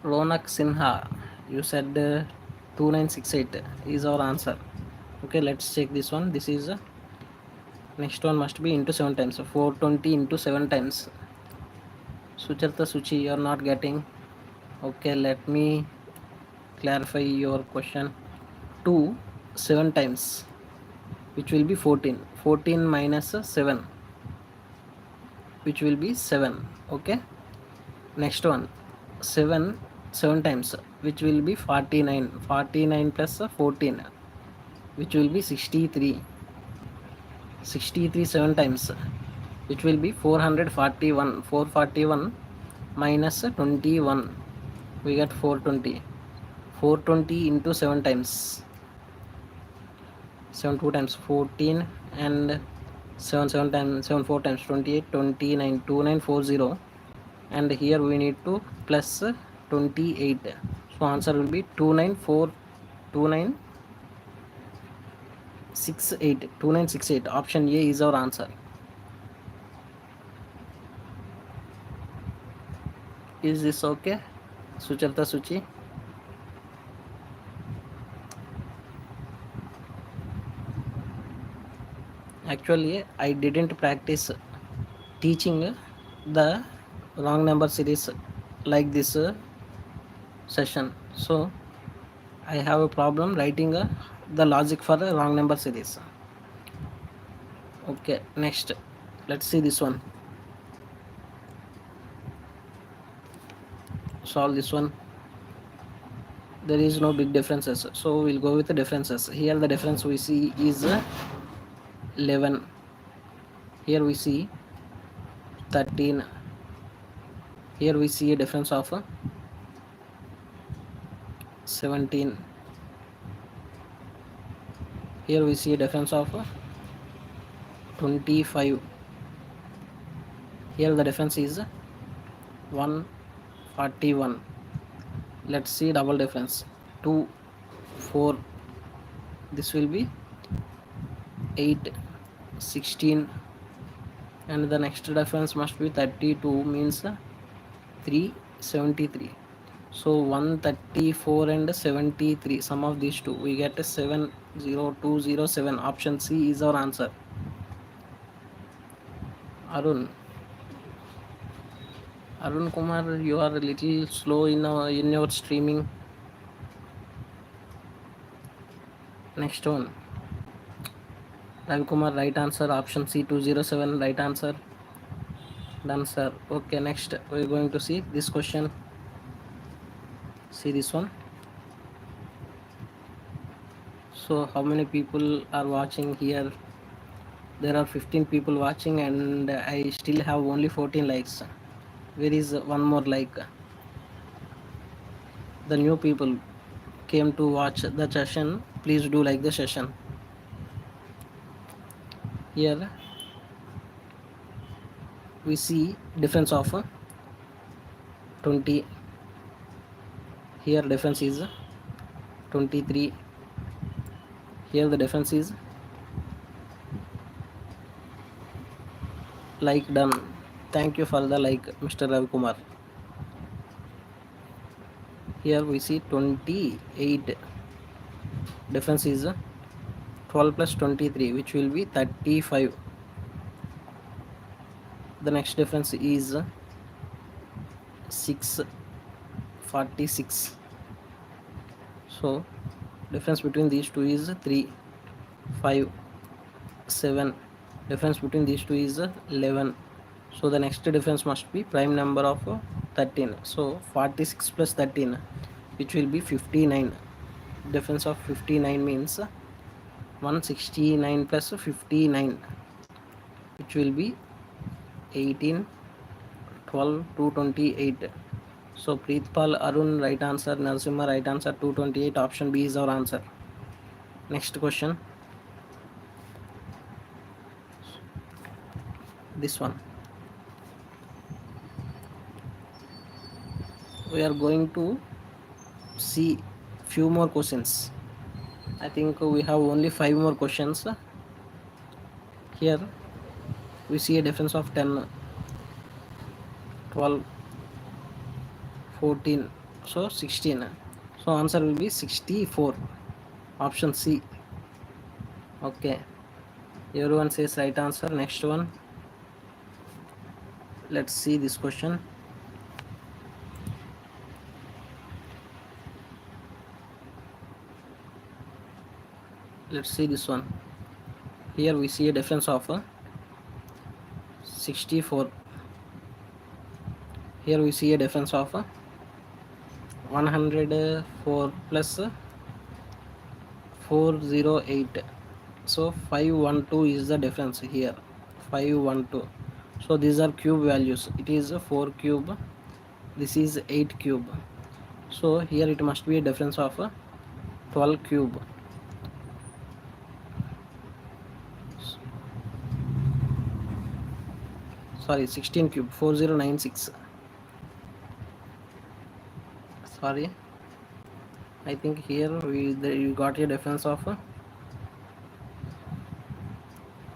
Ronak Sinha, you said 2968 is our answer. Okay, let's check this one. This is next one must be into 7 times. 420 into 7 times. Sucharta Suchi, you are not getting. Okay, let me clarify your question. 2 7 times, which will be 14. 14 minus 7, which will be 7. Okay, next one 7 7 times, which will be 49. 49 plus 14, which will be 63. 63 7 times, which will be 441. 441 minus 21, we get 420. 420 into 7 times, 7 2 times 14 and 7 7 times 7 4 times 28 29 2940, and here we need to plus 28. So answer will be 294 2968. 2968. Option A is our answer. Is this okay, Sucharta Suchi? Actually, I didn't practice teaching the wrong number series like this session. So I have a problem writing the logic for the wrong number series. Okay, next let's see this one. Solve this one. There is no big differences, so we'll go with the differences. Here the difference we see is 11. Here we see 13. Here we see a difference of 17. Here we see a difference of 25. Here the difference is 141. Let's see double difference. 2 4, this will be 8 16, and the next difference must be 32, means 373. So 134 and 73, sum of these two, we get a 70207. Option C is our answer. Arun Kumar, you are a little slow in your streaming. Next one, Ravi Kumar, right answer. Option C 207, right answer. Done, sir. Okay, next we're going to see this question. See this one. So how many people are watching here? There are 15 people watching, and I still have only 14 likes. Where is one more like? The new people came to watch the session, please do like the session. Here we see difference of 20. Here difference is 23. Here the difference is like done. Thank you for the like, Mr. Ravi Kumar. Here we see 28. Difference is 12 plus 23, which will be 35. The next difference is 646. So difference between these two is 3, 5, 7. Difference between these two is 11. So the next difference must be prime number of 13. So 46 plus 13, which will be 59. Difference of 59 means 169 plus 59, which will be 18, 12, 228. So Preetpal, Arun, right answer. Narasimha, right answer. 228. Option B is our answer. Next question. This one. We are going to see few more questions. I think we have only 5 more questions. Here we see a difference of 10, 12, 14, so 16. So answer will be 64. Option C. Okay, everyone says right answer. Next one. Let's see this question. Let's see this one. Here we see a difference of 64. Here we see a difference of 104 plus 408. So 512 is the difference here. 512. So these are cube values. It is 4 cube. This is 8 cube. So here it must be a difference of 12 cube. Sorry, 16 cube. 4096. Sorry, I think here you got a difference of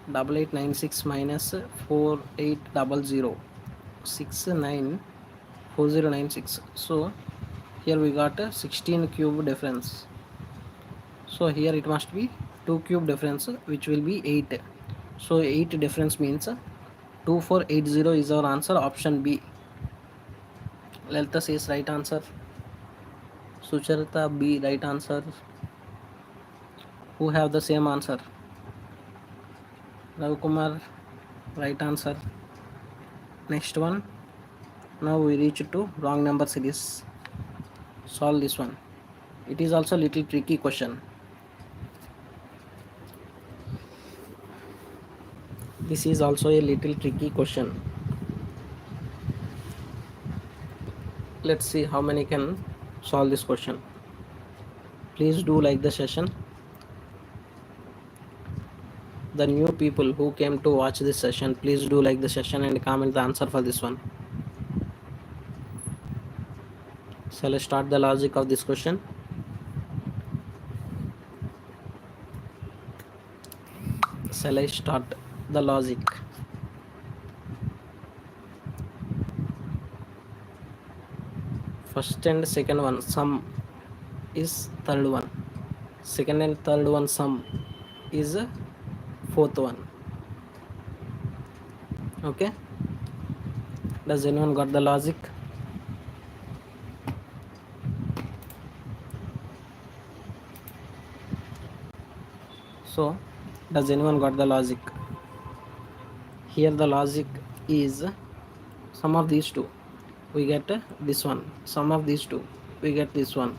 8896 minus 4800, 694096. So here we got a 16 cube difference. So here it must be 2 cube difference, which will be 8. So 8 difference means 2480 is our answer. Option B. Lalita says right answer. Sucharita B, right answer. Who have the same answer? Ravi Kumar, right answer. Next one. Now we reach to wrong number series. Solve this one. It is also little tricky question. This is also a little tricky question. Let's see how many can solve this question. Please do like the session. The new people who came to watch this session, please do like the session and comment the answer for this one. Shall I start the logic of this question? Shall I start the logic? First and second one sum is third one. Second and third one sum is fourth one. Okay, does anyone got the logic? So does anyone got the logic? Here the logic is sum of these two, we get this one. Sum of these two, we get this one.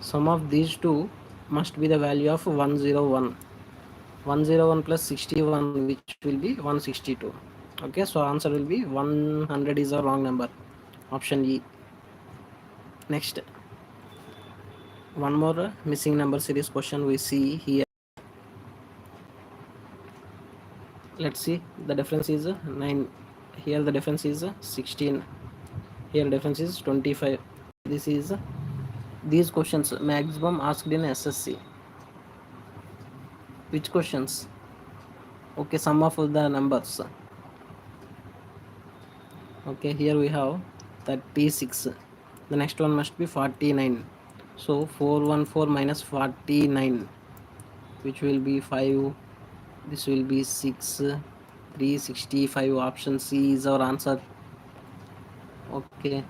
Sum of these two must be the value of 101. 101 plus 61, which will be 162. Okay, so answer will be 100 is a wrong number. Option E. Next, One more missing number series question we see here. Let's see, the difference is 9. Here the difference is 16. Here difference is 25. This is these questions maximum asked in SSC. Which questions? Okay, sum of the numbers. Okay, here we have 36. The next one must be 49. So 414 minus 49, which will be 5. This will be 6. 365. Option C is our answer. Okay,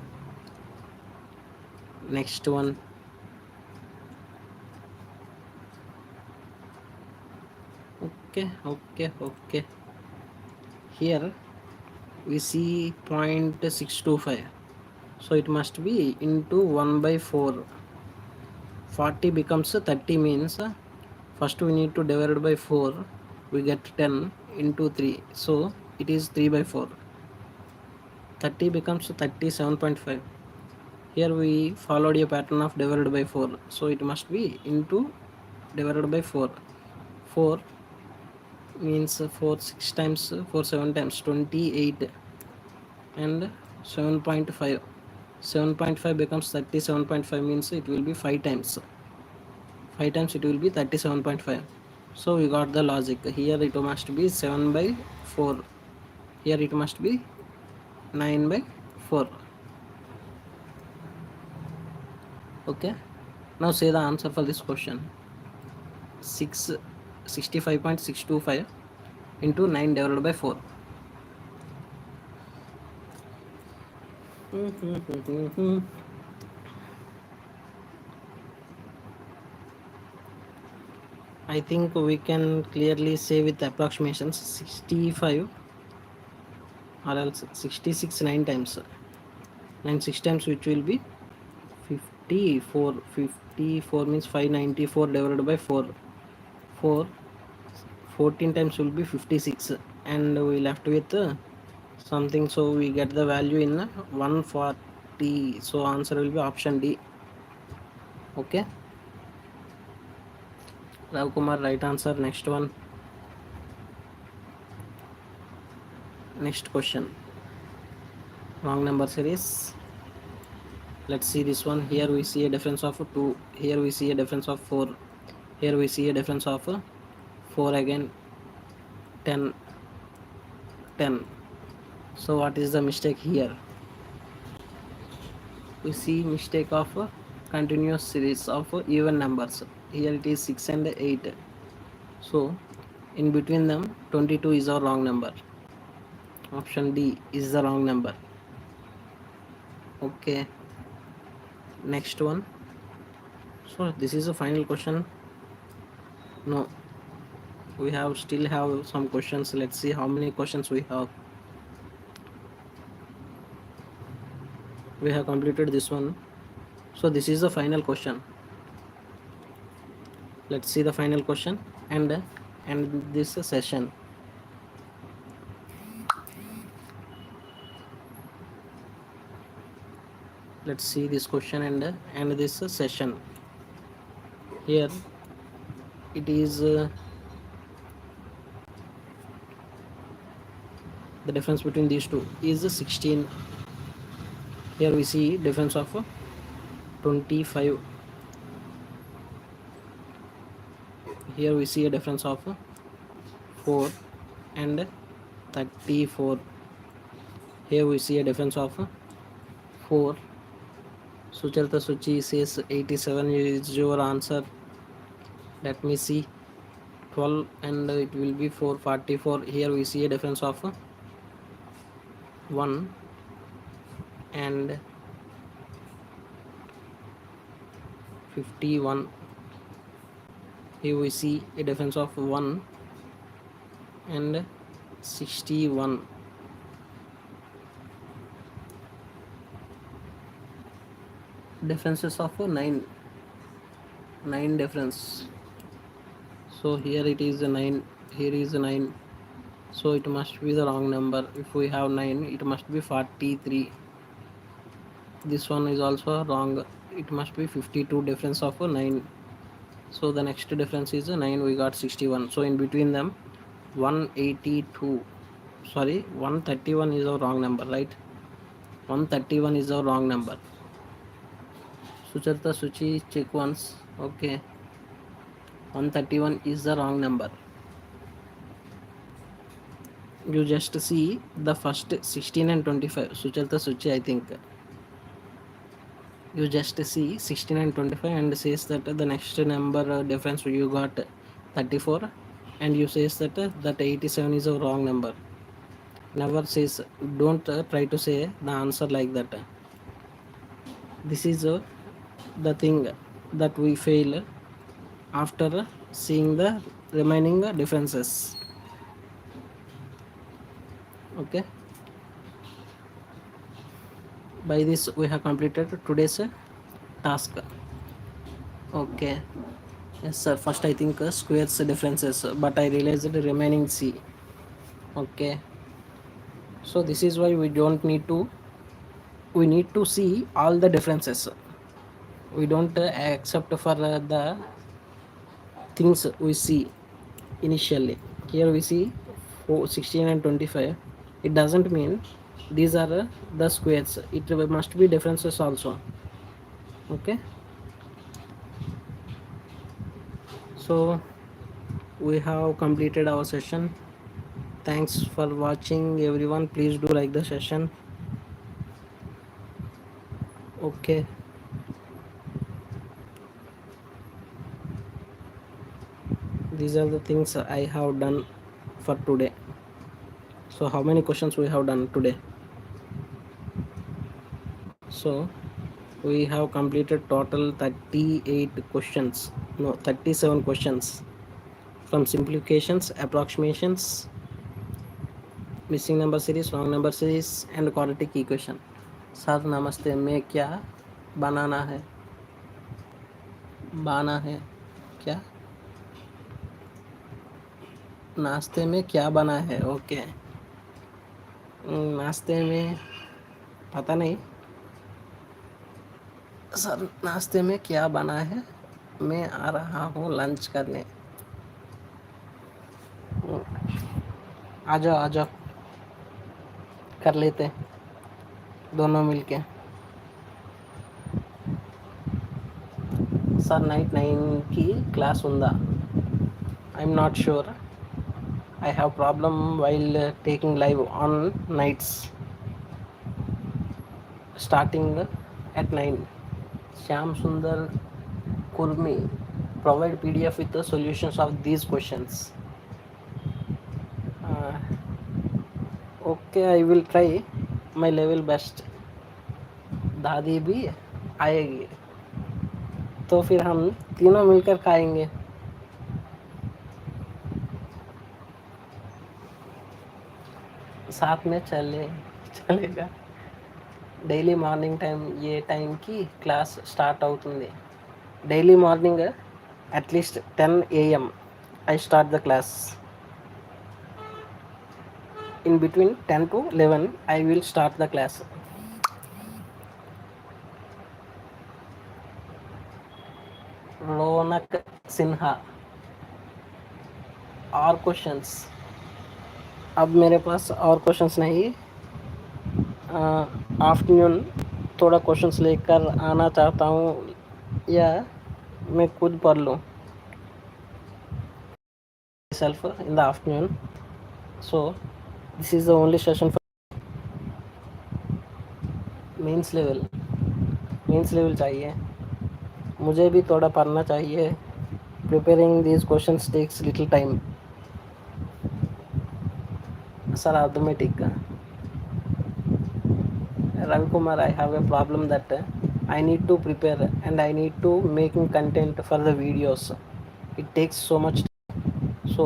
next one. Okay. Here we see 0.625. So it must be into 1 by 4. 40 becomes 30 means first we need to divide by 4. We get 10 into 3. So it is 3 by 4. 30 becomes 37.5. Here we followed a pattern of divided by 4. So it must be into divided by 4. 4 means 4 6 times 4 7 times 28 and 7.5. 7.5 becomes 37.5 means it will be 5 times. 5 times it will be 37.5. So we got the logic. Here it must be 7 by 4. Here it must be 9 by 4. Okay. Now say the answer for this question. 65.625 into 9 divided by 4. I think we can clearly say with approximations 65 or else 66 9 times. 9 6 times, which will be 54. 54 means 594 divided by 4. 4 14 times will be 56, and we left with something, so we get the value in 140. So answer will be option D. Okay, Rav Kumar, right answer. Next one. Next question, wrong number series. Let's see this one. Here we see a difference of 2. Here we see a difference of 4. Here we see a difference of 4 again. 10. So what is the mistake here? We see mistake of continuous series of even numbers. Here it is 6 and 8. So in between them 22 is our wrong number. Option D is the wrong number. Okay, next one. So this is the final question. No, we still have some questions. Let's see how many questions we have. We have completed this one. So this is the final question. Let's see the final question and this session. Let's see this question and this session. Here it is the difference between these two is 16. Here we see difference of 25. Here we see a difference of 4 and 34. Here we see a difference of 4. Sucharta Suchi says 87 is your answer. Let me see. 12 and it will be 444. Here we see a difference of 1 and 51. Here we see a difference of 1 and 61. Differences of 9 difference. So here it is a 9, here is a 9, so it must be the wrong number. If we have 9, it must be 43. This one is also wrong. it must be 52 difference of 9. So the next difference is 9, we got 61. So in between them 182, sorry, 131 is a wrong number, right? 131 is a wrong number. Sucharta Suchi, check once. Okay, 131 is the wrong number. You just see the first 16 and 25. Sucharta Suchi, I think. You just see 16 and 25 and says that the next number difference you got 34, and you says that that 87 is a wrong number. Never says, don't try to say the answer like that. This is the thing that we fail after seeing the remaining differences. Okay, by this we have completed today's task. Okay, yes sir, first I think squares differences, but I realized the remaining C. Okay, so this is why we need to see all the differences. We don't accept for the things we see initially. Here we see 16 and 25. It doesn't mean these are the squares, it must be differences also. Okay, so we have completed our session. Thanks for watching everyone. Please do like the session. Okay, these are the things I have done for today. So how many questions we have done today? So we have completed total 38 questions, no, 37 questions, from simplifications, approximations, missing number series, wrong number series, and quadratic equation. Sir नमस्ते, मैं क्या बनाना है? बाना है क्या? नाश्ते में क्या बना है? ओके, नाश्ते में पता नहीं सर, नाश्ते में क्या बना है? मैं आ रहा हूँ लंच करने. आ जाओ, कर लेते हैं दोनों मिलके. सर नाइट 9 की क्लास ఉందా? I'm not sure. I have problem while taking live on nights starting at 9. Shyam Sundar Kurmi, provide PDF with the solutions of these questions. Okay, I will try my level best. दादी भी आएगी तो फिर हम तीनों मिलकर खाएंगे. साथ में चलेगा. డైలీ మార్నింగ్ టైం ఏ టైంకి క్లాస్ స్టార్ట్ అవుతుంది? Daily morning at least 10 AM I start the class. In between 10 to 11 I will start the class. Ronak Sinha, और क्वेश्चंस? अब मेरे पास और क्वेश्चंस नहीं. आफ्टरनून थोड़ा क्वेश्चंस लेकर आना चाहता हूँ, या मैं खुद पढ़ लूँ myself in the afternoon. So this is the only session for mains level चाहिए. मुझे भी थोड़ा पढ़ना चाहिए. Preparing these questions takes little time. Sir, arithmetic. Ravi Kumar, I have a problem that I need to prepare and I need to making content for the videos. It takes so much time. So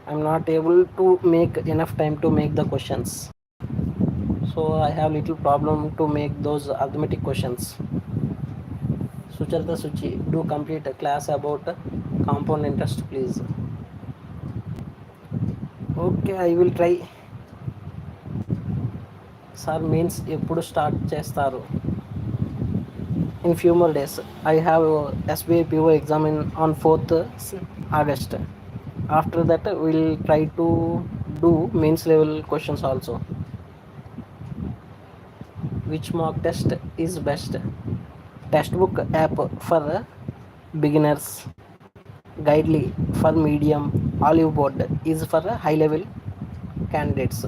I'm not able to make enough time to make the questions. So I have little problem to make those arithmetic questions. Sucharta Suchi, do complete a class about compound interest please. Okay, I will try. Sir means ఎప్పుడు start చేస్తారు? in few more days. I have SBI PO exam on 4th August. After that, we'll try to do mains level questions also. Which mock test is best? Textbook app for beginners, Guidely for medium, Olive board is for high level candidates.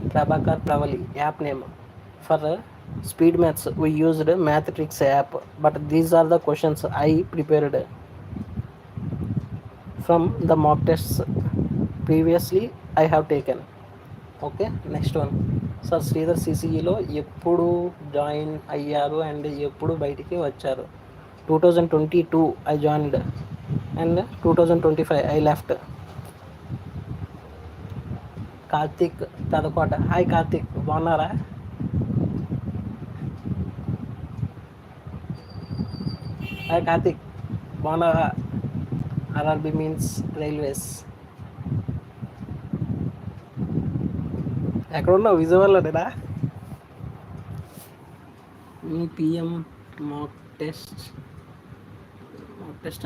Prabhakar Pravali app name for speed maths. We used Mathtrix app, but these are the questions I prepared from the mock tests previously I have taken. Okay, next one. Sir Sridhar సిసిఈలో ఎప్పుడు join అయ్యారు and ఎప్పుడు బయటికి వచ్చారు? 2022 I joined and 2025 I left. Karthik Pedakota. Hi Karthik, బాగున్నారా? Hi Karthik, బాగున్నారా? RRB means railways. ఎక్కడున్నావు? విజయవాడలోనేనా? మీ PM mock test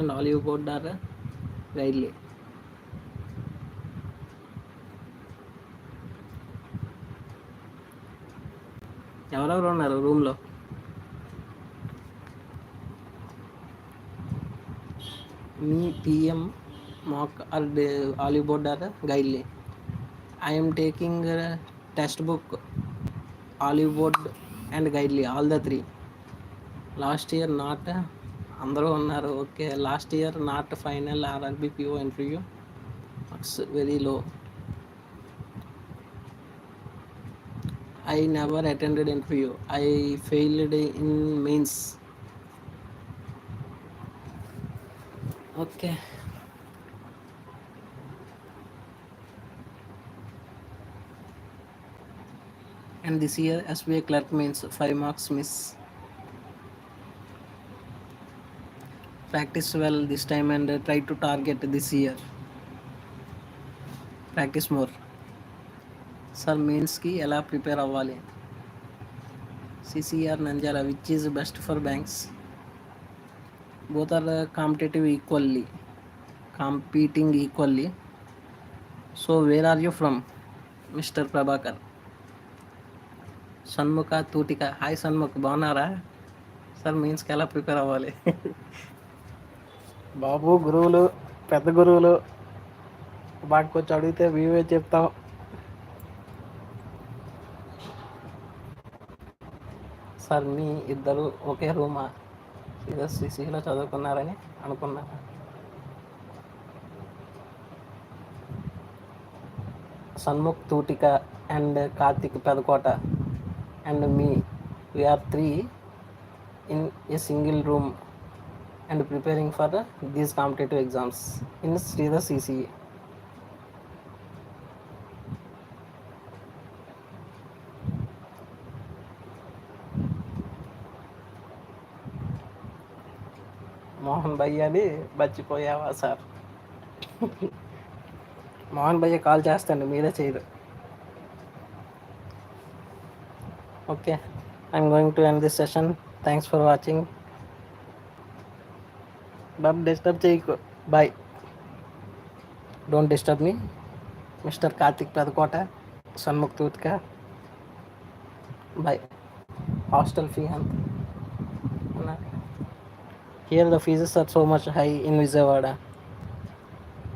and Oliveboard or Guidely. ఎవరెవరు ఉన్నారు రూమ్లో? మీ PM mock or Oliveboard or Guidely. I am taking textbook, Olive board and Guidely, all the three. Last year not అందరూ ఉన్నారు. Okay, last year not final RRB PO interview, it's very low. I never attended interview. I failed in mains. Okay. And this year SBI Clerk means 5 marks miss. Practice well this time and try to target this year. Practice more. Sir, means ki ela prepare avvali? CCR Nanjala, which is best for banks? Both are competing equally. So where are you from, Mr. Prabhakar? Sanmukha Tutika. Hi Sanmukh, బాగున్నారా? Sir మీన్స్కి ఎలా prepare అవ్వాలి? బాబు, గురువులు, పెద్ద గురువులు వాటికి వచ్చి అడిగితే మేమే చెప్తాం. సార్ మీ ఇద్దరు ఒకే రూమా? సిసిలో చదువుకున్నారని అనుకున్నా. Sanmukh Tutika and Karthik Pedakota and me, we are three in a single room and preparing for these competitive exams in Sridhar CCE. Mohan భయ్యని మర్చిపోయావా సార్? మోహన్ భయ్య కాల్ చేస్తాను, మీరే చేయరు. Okay, I'm going to end this session. Thanks for watching. But disturb cheyiko. Bye. Don't disturb me. Mr. Karthik Padakota, Sanmukh Tutka. Bye. Hostel fee. Here the fees are so much high in Vijayawada.